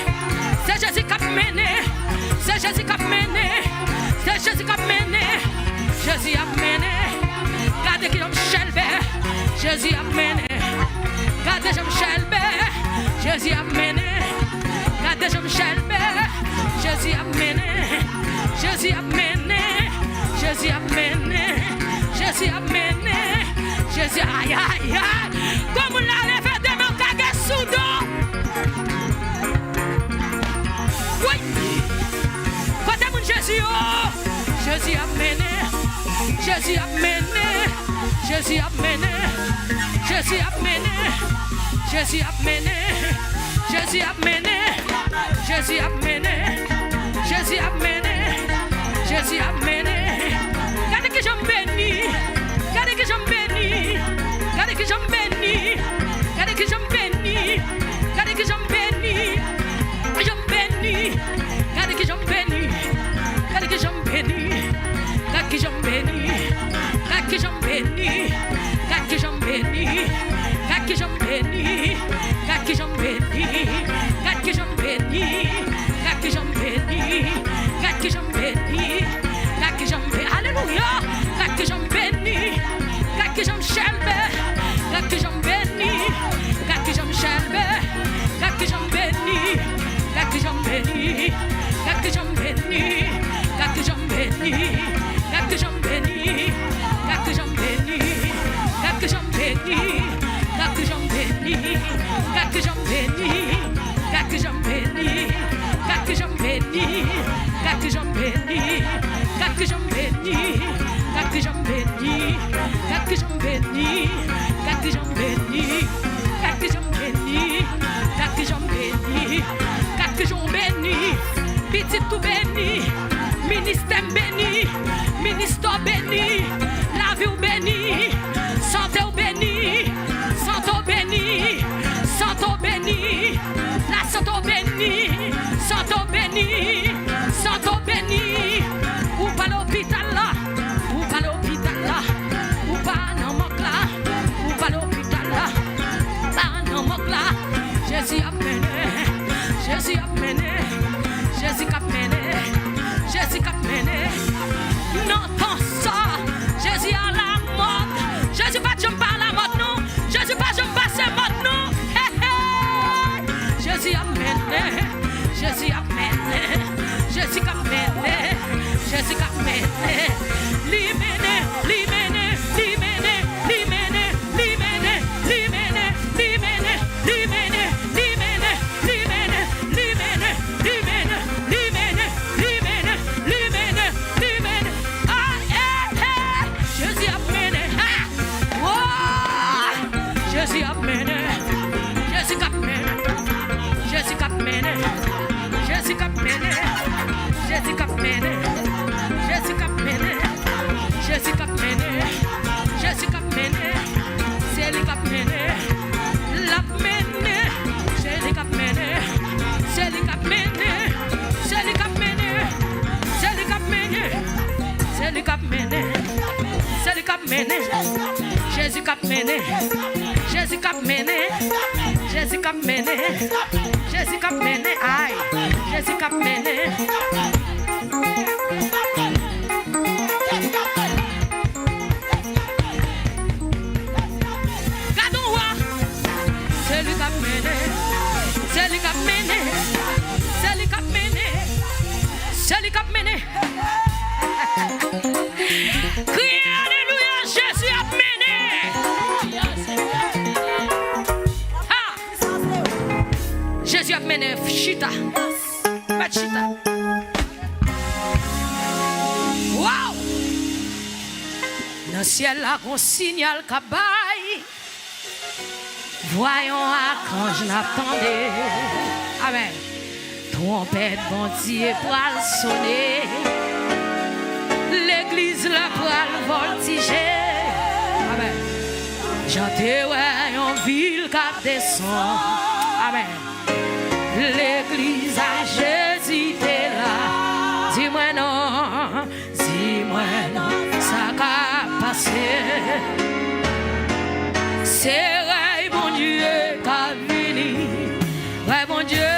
C'est Jésus qui a mené. C'est Jésus qui a mené. C'est Jésus qui a mené. Jésus a mené. Gardez qui j'aime chelbe. Jésus a mené. Gardez j'aime chelbe. Jésus a mené. Gardez j'aime chelbe. Jésus a mené. Jésus a mené. Jésus a mené. Jésus a mené. Jésus aïe aïe aïe. Comme on l'a levé de mon cagé soudain. Oui. Côté mon Jésus. Jésus a mené. Jésus a mené. Jésus a mené. Jésus a mené. Jésus a mené. Jésus a mené. Jésus a mené. Jésus a mené. Jésus a mené. Regardez que j'aime béni. Regardez que j'aime béni. Regardez que j'aime béni. Regardez que j'aime béni. Regardez que j'aime béni. J'aime béni. Regardez que j'aime béni. Regardez que j'aime béni. Regardez que j'aime béni. Regardez que j'aime béni. Regardez que j'aime béni. Regardez que béni, regarde que j'en béni, regarde que j'en béni, regarde que j'en béni, alléluia, regarde que j'en béni, regarde que j'en chelbe, regarde que j'en béni, regarde que j'en chelbe, regarde que j'en béni, regarde que j'en béni, regarde que j'en béni, regarde que j'en béni, regarde que j'en béni, regarde que j'en béni, regarde que j'en béni, regarde que j'en béni, regarde que j'en béni, regarde que j'en béni, regarde que j'en béni, regarde que j'en béni, regarde que j'en béni, regarde que j'en béni, regarde que j'en béni, regarde que j'en béni, regarde que j'en béni, regarde que j'en béni, regarde que j'en béni, petit tout béni, ministère béni, ministère béni, la vie béni, santé béni, santé béni, santé béni, la santé béni, santé béni, santé béni, ou pas l'hôpital là, ou pas l'hôpital là, ou pas non manque là, ou pas l'hôpital là, pas non manque là, Jésus a mené, Jésus a mené, Jésus a mené, Jésus a mené, non tant ça, Jésus a la mort, Jésus pas je pas la mort non, Jésus pas je pas c'est mort non, Jésus a mené, Jésus a mené, Jésus a mené, Jésus a mené, li mené, li mené, li mené, li mené, li mené, li mené, li mené, li mené, li mené, li mené, li mené, li mené, li mené, li mené, li mené, li mené, ah Jésus a mené, oh Jésus a mené, Jésus a mené, Jésus a mené, Jésus a mené, Jésus a mené, Jésus a mené, Jésus a mené, Jésus a mené, c'est lui qui a mené, l'a mené, c'est lui qui a mené, c'est lui qui a mené, c'est lui qui a mené, c'est lui qui a mené, c'est lui qui a mené, c'est lui qui a mené, Jésus qui a mené, Jésus qui a mené, Jésus qui a mené, Jésus qui a mené, aïe, Jésus qui a mené. C'est lui qui a mené, c'est lui qui a mené, c'est lui qui a mené, c'est lui qui a mené. Criez alléluia, Jésus a mené. Ah, Jésus a mené, chita, pas chita. Wow! Dans le ciel là, on signale cabaye. Voyons à quand je l'attendais. Amen. Trompette, bon Dieu, pour le sonner. L'église là pour le voltiger. Amen. J'entends une ville qui descend. Amen. L'église à Jésus t'es là. Dis-moi non, ça va passer. C'est vrai, mon Dieu, qu'a venu. Ouais, mon Dieu,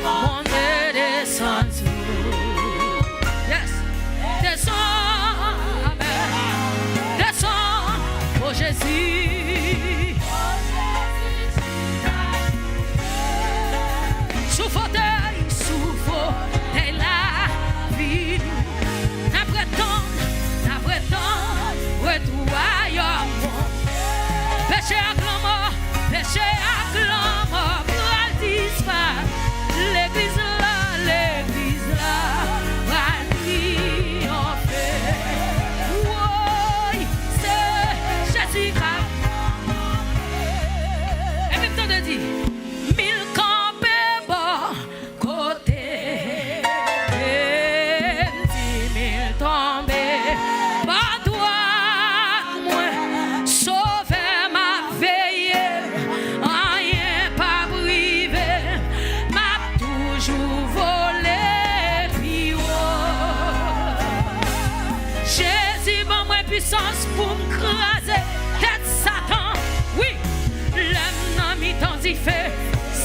mon Dieu, descend. Yes, descend, amen. Descend, oh Jésus. Sous fauteuil, la vie. Après tant, retour ailleurs. Péché à glamour, pour elle disparaître. L'église là, va lui en fait. Oui, c'est Jésus qui a. Et même temps de dire, mille campés bon côté, 10 000 tombés, pas toi. Puissance pour m'craser tête Satan. Oui, l'homme n'a mis tant d'y fait.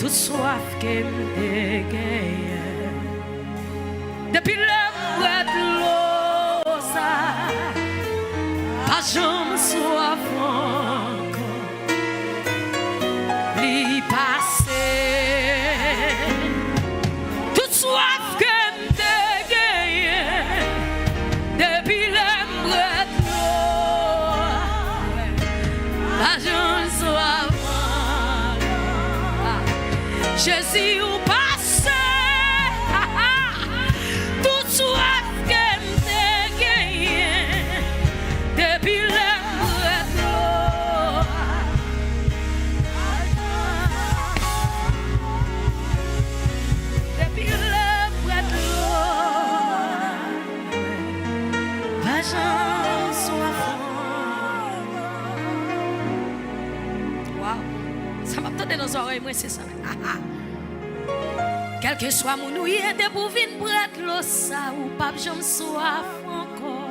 toute soif que me gagne. Depuis le mois de l'eau, ça, pas jamais soif encore, l'y passer. Toute soif que me gagne, depuis le mois de l'eau, pas jamais soif encore. Jésus ou passé, toute soif que me gagne, depuis le mois de l'eau. Depuis le mois de l'eau, pas j'en soif. Wow, ça m'a donné dans les oreilles, moi c'est ça. Quel que soit mon ouïe, de pour venir prendre l'eau, ça ou pas, j'en soif encore.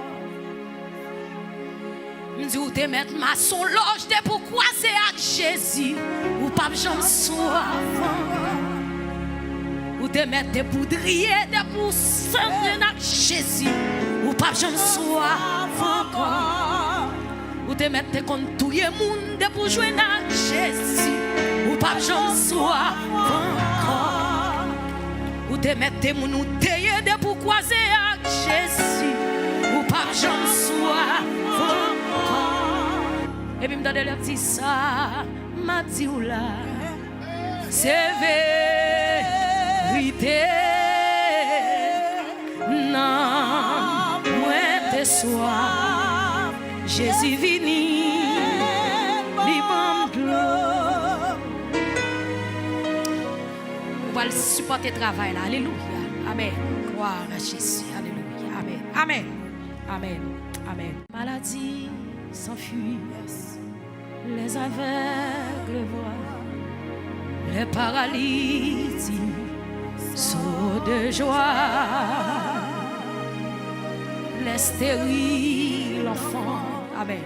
Je dis, ou te mettre ma son loge, de pour croiser avec Jésus, ou pas, j'en soif encore. Ou te mettre de poudrier, de pour sangrer avec Jésus, ou pas, j'en soif encore. Ou te mettre de contouiller moun, de pour jouer avec Jésus, ou pas, j'en soif encore. Ou te mette moun ou teye de pour croiser avec Jésus, ou pas j'en sois encore. Et puis me donne le petit ça, m'a dit ou là, c'est vérité. Non, moi te sois, Jésus vini, libre de l'eau. On va le supporter le travail là. Alléluia. Amen. Gloire à Jésus. Alléluia. Amen. Amen. Amen. Amen. Maladie s'enfuit. Les aveugles voient. Les paralytiques sautent de joie. Les stériles enfants. Amen.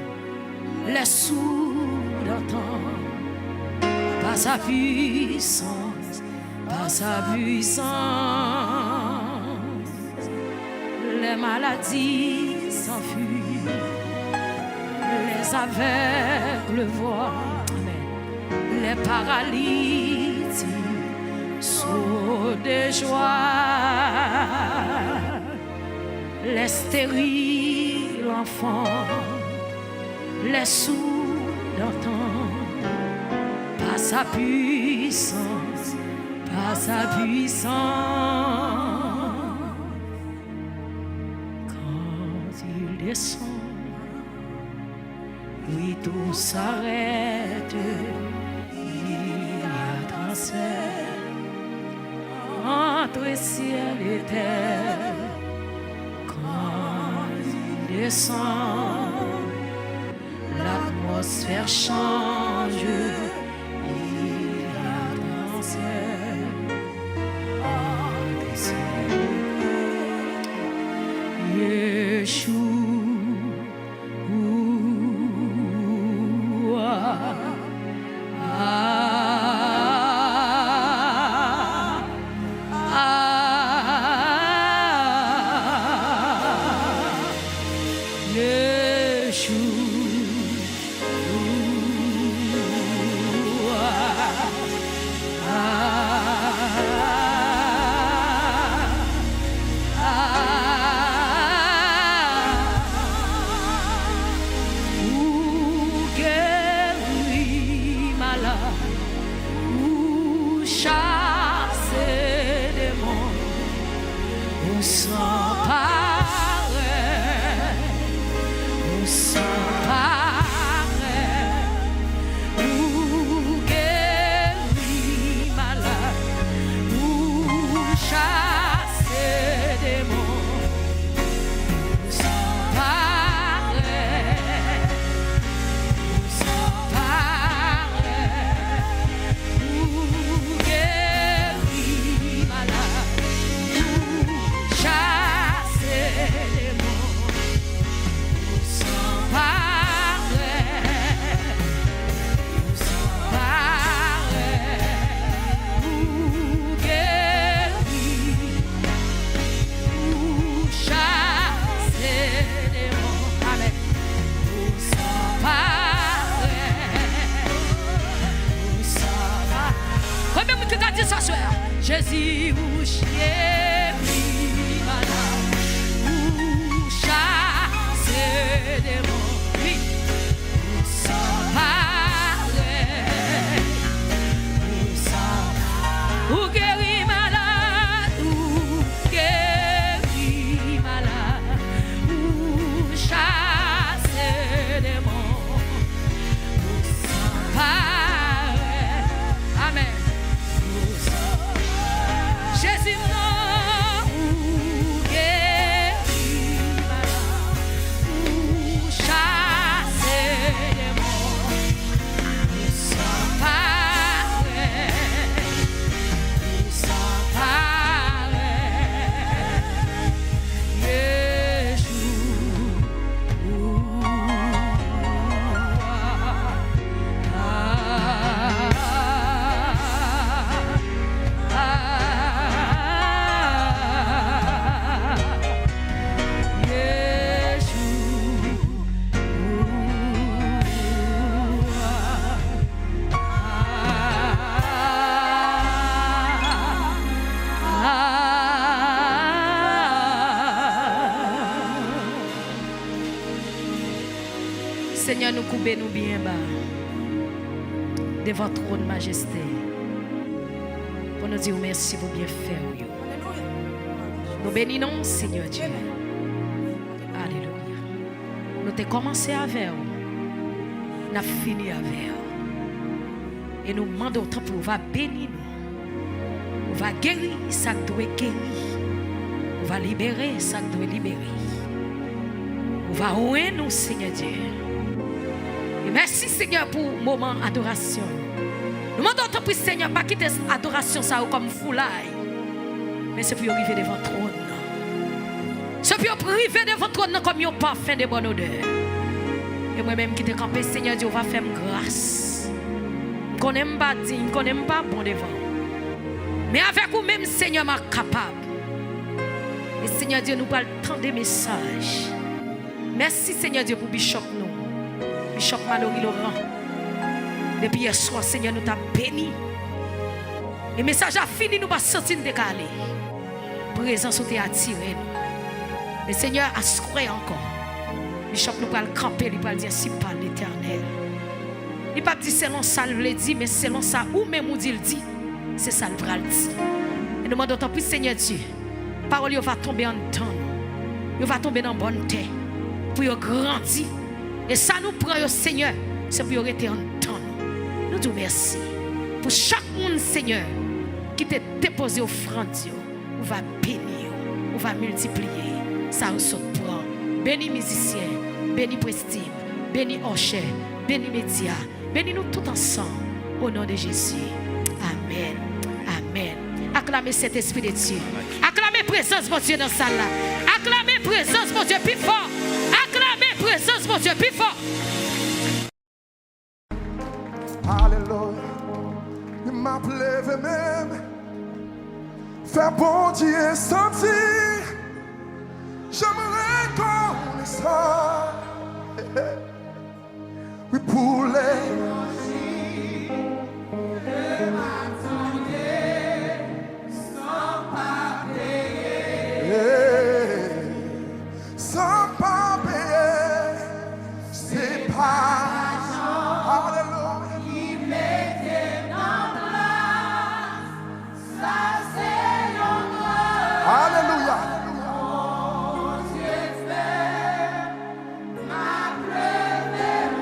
Les sourds entendent par sa puissance. Par sa puissance, les maladies s'enfuient, les aveugles voient, amen. Les paralytiques sautent de joie, les stériles enfants, les sourds entendent par sa puissance. Par sa puissance, quand il descend, oui tout s'arrête, il y a transfert entre ciel et terre. Quand il descend, l'atmosphère change. Sans pareil, sans dit ou chéri malade, ou chasser des mots, oui, ou s'emparer, ou guérir malade, ou guérir malade, ou chasser des mots, ou s'emparer. Amen. Jésus non, ou guérir malade, ou chasser les morts, ou s'emparer, Seigneur, nous coupons nous bien bas devant ton trône majesté pour nous dire merci pour bien faire. Nous bénissons Seigneur Dieu. Alléluia. Nous avons commencé avec vous, nous avons fini avec vous. Et nous demandons pour vous va bénir nous. On va guérir ça qui doit guérir. On va libérer ça qui doit libérer. On va ouer nous Seigneur Dieu. Et merci Seigneur pour le moment d'adoration. Nous demandons pour Seigneur pas quitter l'adoration ça comme foulaille. Mais c'est pour arriver devant le trône. C'est pour arriver devant le trône comme un parfum de bonne odeur. Et moi-même qui te campé Seigneur Dieu va faire grâce. Je ne connais pas digne, je ne connais pas bon devant. Mais avec vous-même Seigneur m'a capable. Et Seigneur Dieu nous parle tant de messages. Merci Seigneur Dieu pour Bishop nous. Bishop Mallory Laurent. Depuis hier soir, Seigneur, nous t'a béni. Le message a fini, nous ne pas sortir décalé. Présence nous t'a attiré. Le Seigneur a souhaité encore. Bishop nous va le camper, il va dire si par l'Éternel. Il ne va pas dire selon ça, il le dit, mais selon ça, ou même où il dit, c'est ça le va le dire. Et nous demandons tant plus, Seigneur Dieu, parole va tomber en temps. Il va tomber dans bonne terre. Pour grandir. Et ça nous prend, Seigneur, c'est pour rester en temps. Nous te remercions pour chaque monde, Seigneur, qui t'a déposé offrande. On va bénir, on va multiplier. Ça nous se prend. Bénis musiciens, bénis Prestime, bénis Orcher, bénis Média, bénis nous tous ensemble. Au nom de Jésus. Amen. Amen. Acclamez cet esprit de Dieu. Acclamez présence, mon Dieu, dans cette salle-là. Acclamez présence, mon Dieu, plus fort. Acclamez présence, mon Dieu, plus fort. Alléluia. Il m'a levé même. Faire bon Dieu sentir. J'aimerais qu'on ça. Oui, pour les. Sans pas payer, c'est pas. Alléluia. Il mettait en place, ça c'est l'honneur. Alléluia. Mon Dieu fait ma preuve même,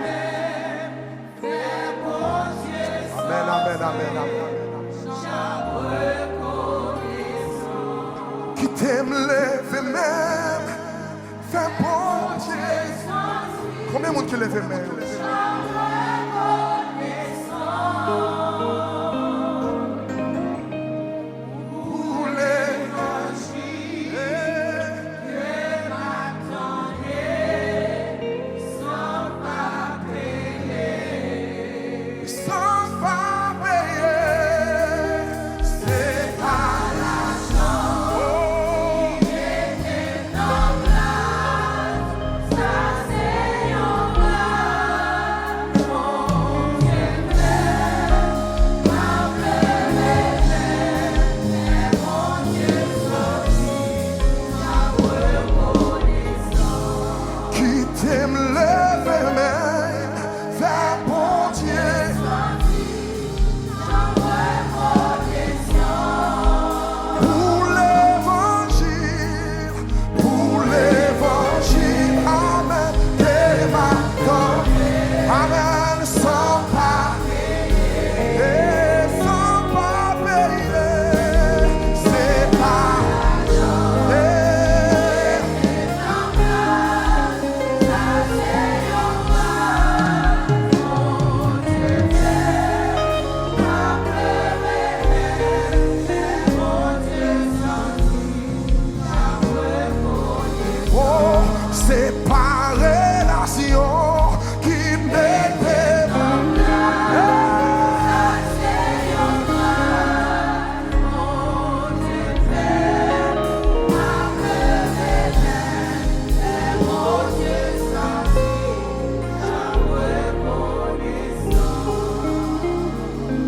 fait bon Dieu sans. Amen, amen, amen, amen. Qui t'aime lever même, fais bon Dieu. Combien de monde qui lève même? Pour l'évangile, sans pas payer, c'est pas l'argent. Il mettait en place, ça c'est l'honneur. c'est pas relation qui m'était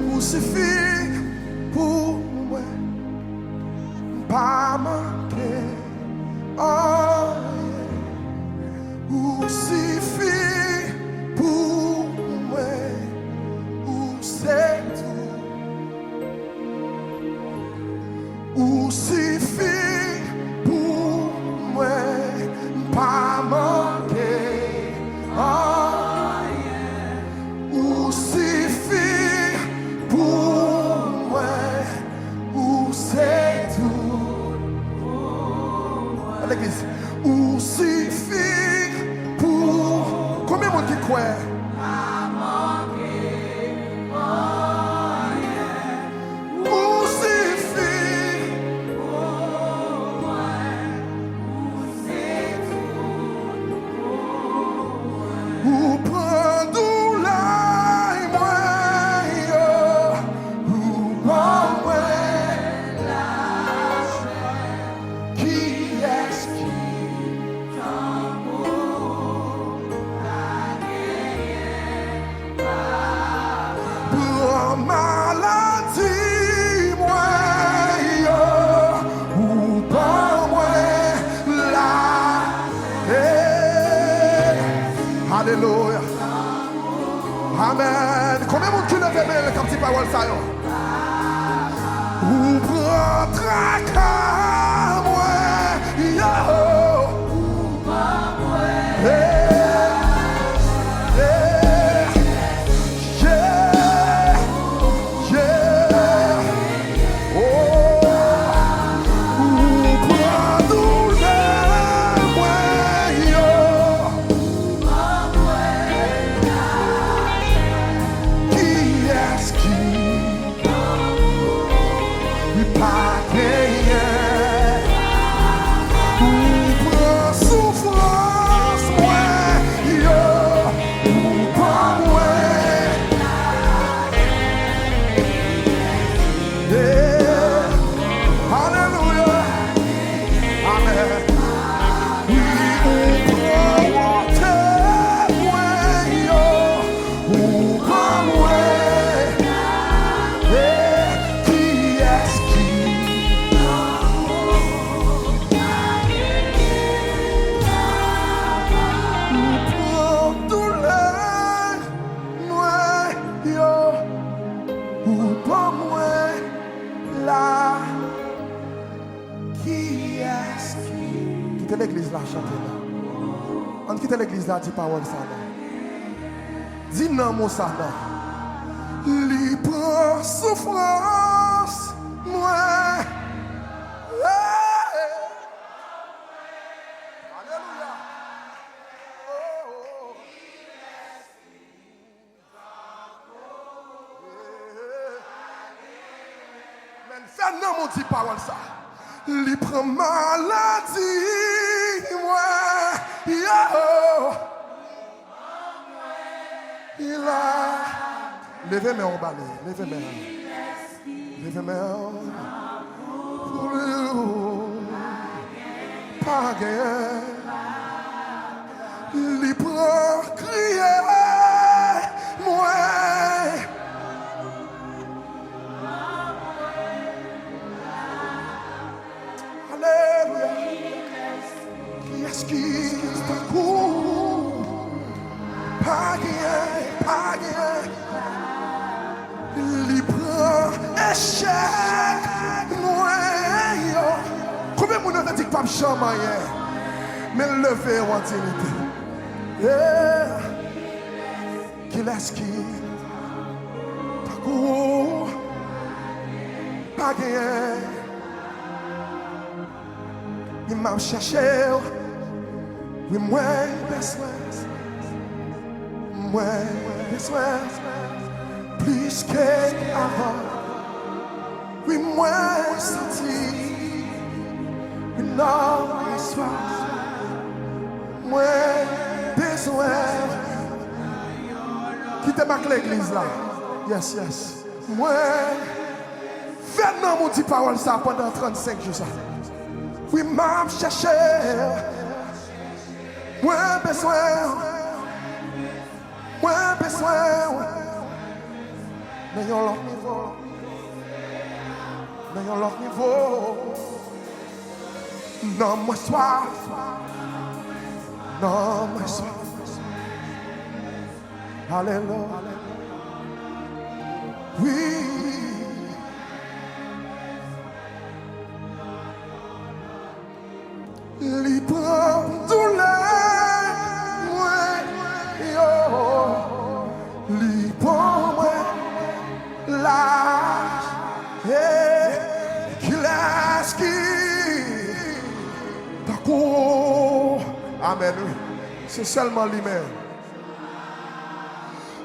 ou suffit pour moi, pas manquer. Oh, ou suffit pour moi, ou c'est tout, ou suffit pour moi, pas manquer. Oh, ou suffit pour moi, ou c'est tout. À l'église, ou suffit pour. Combien de monde qui croit? Ou suffit ou prendre la moi, ou pas moi, qui est-ce qui pour maladie, moi, ou pas moi, la. Alléluia. Amen. Combien de monde qui lève les mains quand tu parles ça? Ou prendre à moi, ou pas moi. Quittez l'église là, chantez là. On quitte l'église là, dis parole ça là. Dis non, mon ça là. Libre souffrance, moi. Alléluia. Mais fais non, mon dit parole ça. Libre maladie, moi, yo. Il a. Levez-moi en balai, levez-moi. Levez-moi. Pour lui, pas gagner. Libre crier, moi. Qui est-ce qui t'accourt? Pas gagné. Libre échec, moi. Combien de monde dit que pas me chamailler? Mais lever en dignité. Qui est-ce qui t'accourt? Pas gagné. Il m'a cherché, oui, moi, besoin, plus qu'avant, oui, moi, senti, une autre histoire, Quittez ma clé l'église là. Yes, yes. Moi, faites non mon dit parole ça pendant 35 jours ça. Oui, m'a cherché. Moi, besoin. Moi, besoin. Mais yon l'autre niveau. Mais yon l'autre niveau. Non, moi soif. Non, moi soif. Alléluia. Oui. Li prend douleur, moi, yo. Li prend moi, l'âge, qu'il est qui, d'accord. Amen, oui. C'est seulement lui-même.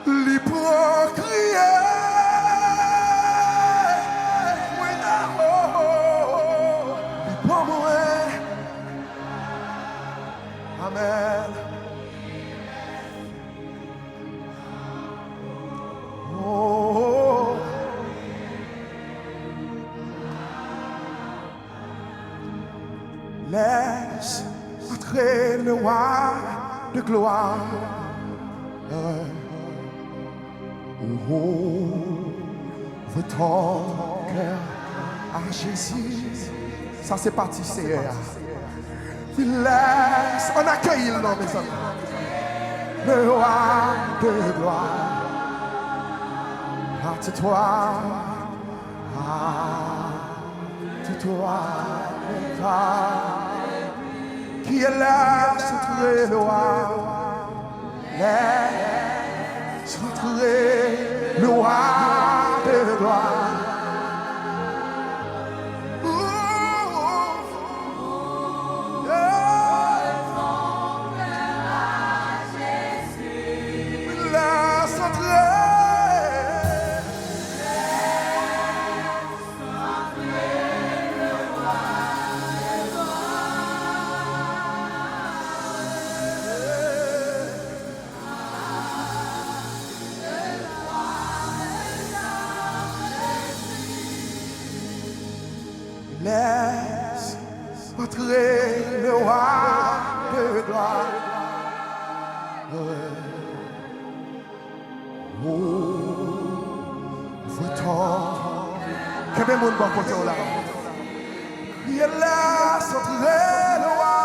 Li prend crier, moi, d'accord. Li prend moi. Amen. Oh. Laisse entrer le roi de gloire. Ouvre ton cœur à Jésus. Ça c'est parti, Seigneur. Laisse, on accueille le nom, mes amis. Le roi de gloire. À toi, qui est là, c'est le roi. Laisse entrer le roi de gloire. Laisse entrer le roi de gloire. Ouvre ton. Que bien mon bon côté là. Il laisse entrer le roi.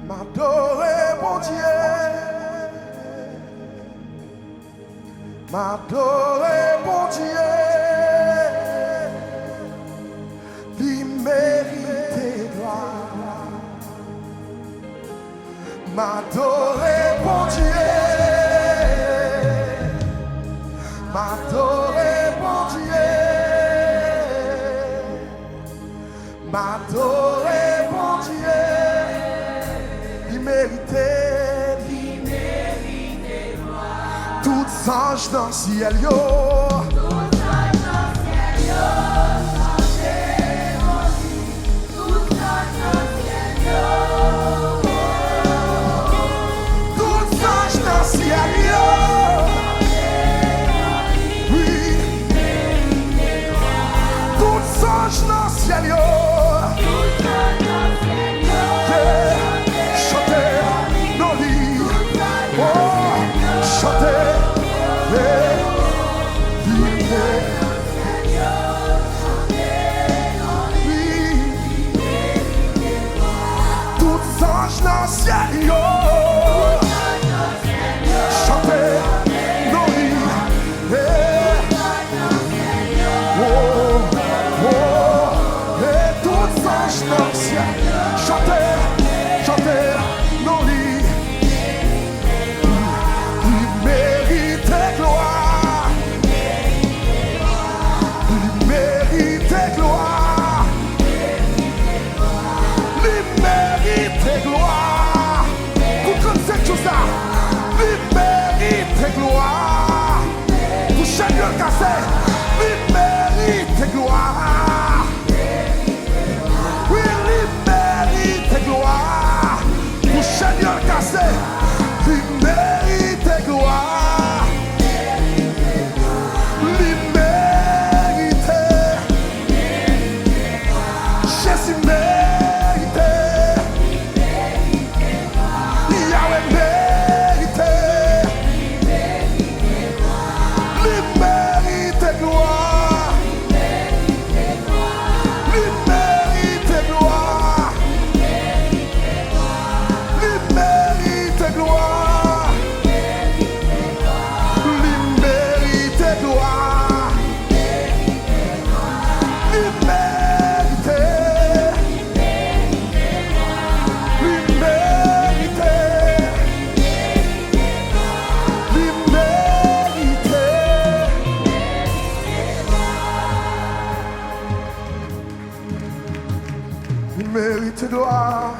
M'adorer mon Dieu, m'adorer mon Dieu, lui mérite gloire. M'adorer mon Dieu, m'adorer mon Dieu, m'adorer mon Dieu. Tous anges dans le ciel, yo. Tous anges dans le ciel, yo. Chantez mon Dieu. Tous anges dans le ciel, yo. Tous anges dans le ciel, yo. Oui. Tous anges dans le ciel, yo. Tous anges dans le ciel, yo. Chantez nos lits. Oh, chantez. Tous anges dans le ciel, yo. Chantez nos lits. Oh, oh, et tous anges dans le ciel. Chantez, chantez nos lits. Il mérite gloire. Il mérite gloire. Il mérite gloire. Pour 37 jours ça. mérites gloire.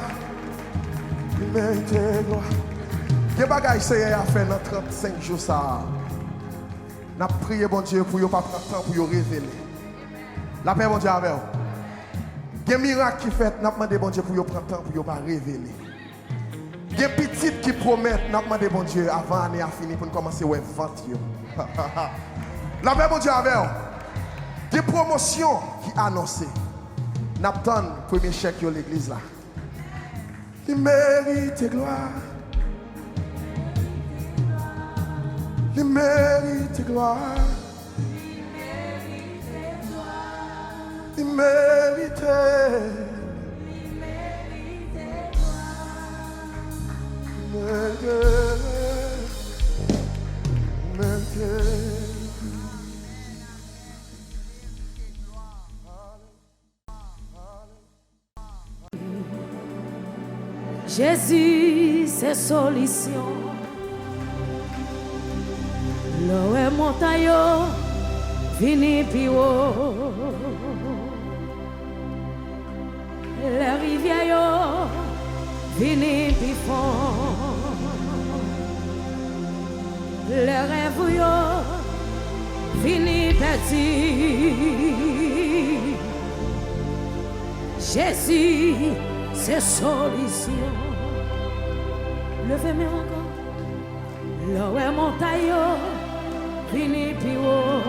Il mérite gloire. Quel bagage c'est à faire dans 35 jours ça? N'a prié bon Dieu pour ne pas prendre temps pour révéler. La paix bon Dieu avec vous. Quel miracle qui fait, n'a demandé bon Dieu pour prendre temps pour ne pas révéler. Quel petit qui promet, n'a demandé bon Dieu avant l'année à finir pour commencer à vendre. La paix bon Dieu avec vous. Des promotions qui annoncent. N'a pas le premier chèque de l'église là. Il mérite gloire. Il mérite gloire. Il mérite. Il mérite. Jésus, c'est solution. L'eau est montagne, fini puis haut. Les rivières, fini puis fond. Les rêves, fini petit. Jésus, c'est solution. Levez-moi encore. L'eau est montagne, fini puis haut.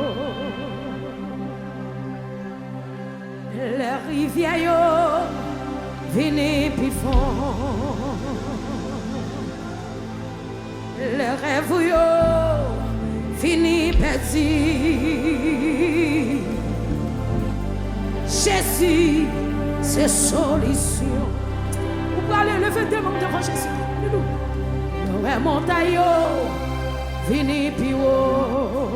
Les rivières, fini puis fond. Les rêves, fini petit. Jésus, c'est solution. Vous parlez, levez des mains devant Jésus. L'eau est montagne, fini puis haut.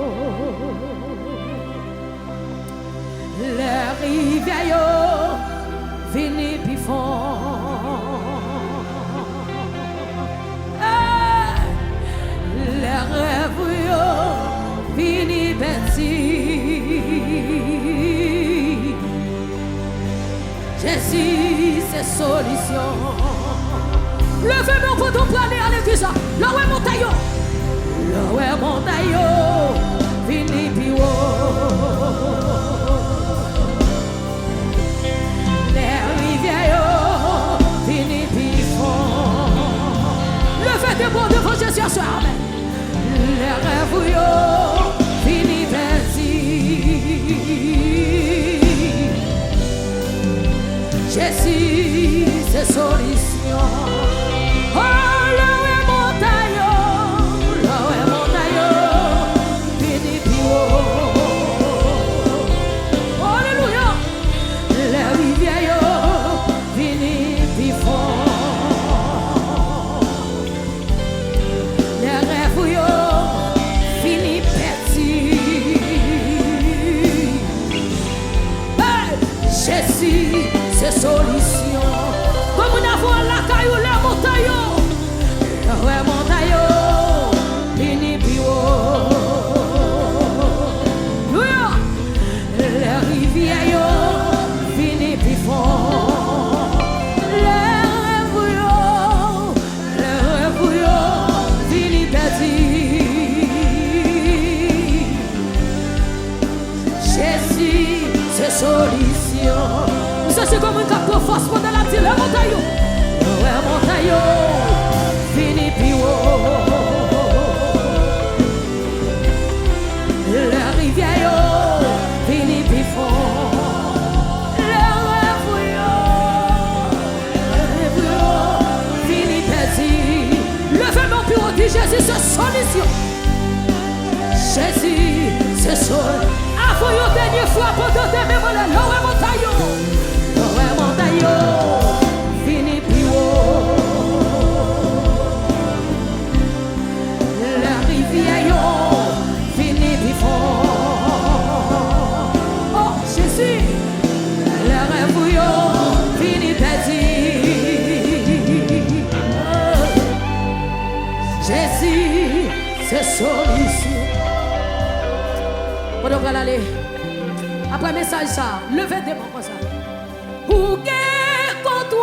Les rivières, fini puis fond. Les rêves, fini petit. Jésus, c'est solution. Levez-moi pour nous aller à l'église. L'eau est montagne. L'eau est montagne. Fini puis haut. Les rivières. Fini puis fond. Levez des bras devant Jésus ce soir. Les rêves. Fini petit. Jésus, c'est solution. Oh, l'eau est montagne, fini puis haut. Alléluia. Les rivières, fini puis fond. Les rêves, fini petit. Hey, Jésus, c'est solution. Comme nous avons la caillou, la montagne. La montagne, fini puis haut. Les rivières, fini puis fond. Les rêves, fini petit. Jésus, c'est solution. C'est comme une carte de force pour la petite la montagne. La montagne, fini puis haut. La rivière, fini puis fond. Les rêves, fini petit. Levez-moi plus haut, dit Jésus, c'est solution. Jésus, c'est solution. Avant une dernière fois, pour donner mes mots, l'eau est montagne. Fini puis haut. La rivière, fini puis fond. Oh Jésus, la rêve, fini petit. Jésus, c'est solution. On devrait aller. Après message ça, levez des mains comme ça. Pour que contre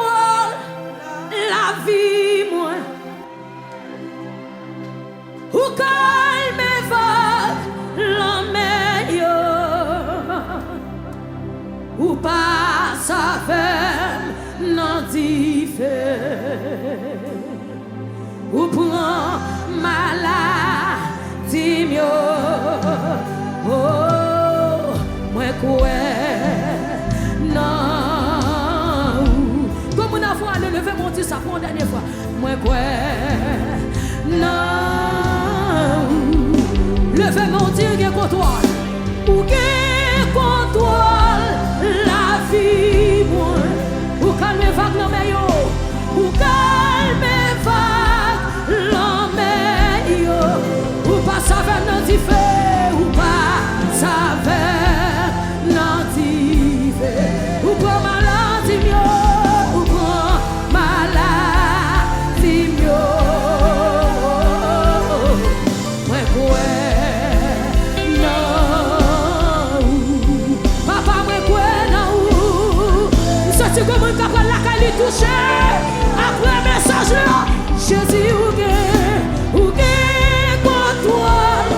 savem nan di fe. Ou prend maladie mio. Oh, moi quoi non. Comme on a foi le lever mon Dieu ça prend dernière fois. Moi quoi non. Levez mon Dieu qui contrôle. Ou qui contrôle la vie moi. Ou calme vague non mais yo. Ou calme vague l'homme yo. Ou pas savoir non di fait. Ou pas savoir non di fait. Ou pas maladie mieux. Ou pas maladie mieux. Moi quoi c'est comme un capable la caille toucher après message là Jésus ou contrôle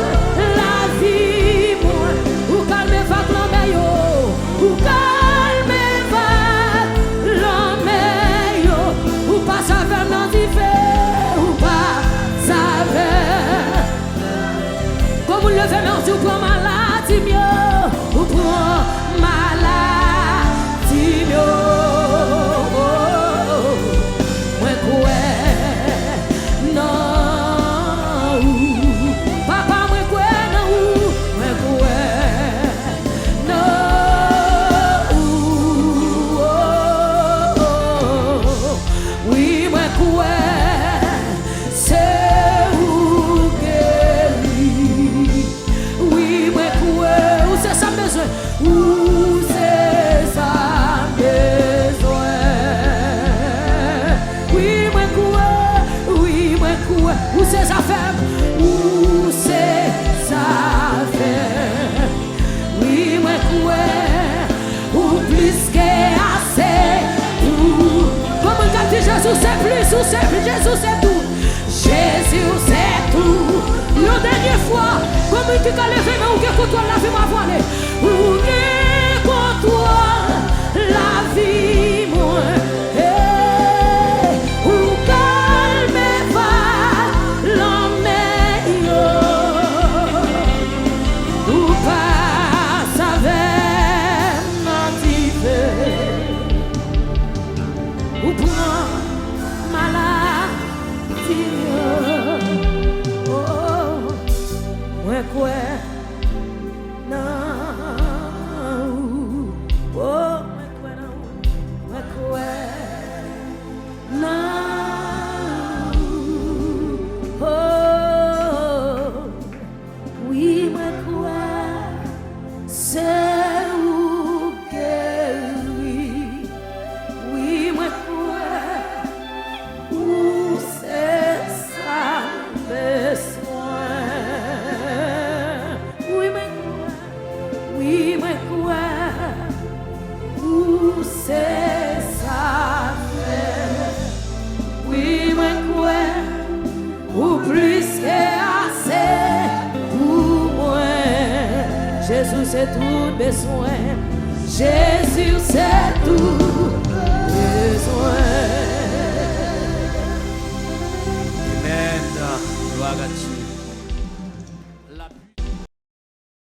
la vie moi ou calme vague l'homme yo ou calme vague l'homme yo ou pas savoir non di fait ou pas savoir comme on le fait non tu prends maladie mieux ou prend maladie mieux. Où c'est sa femme? Où c'est sa femme? Oui, moi quoi? Ou plus que assez tout. Comme on dit Jésus c'est plus, ou c'est plus, Jésus c'est tout. Jésus c'est tout. La dernière fois, comme il dit qu'à lever, mais où que contrôle la vie m'a voilé. Où que contrôle la vie moi. Jésus c'est tout besoin. Jésus c'est tout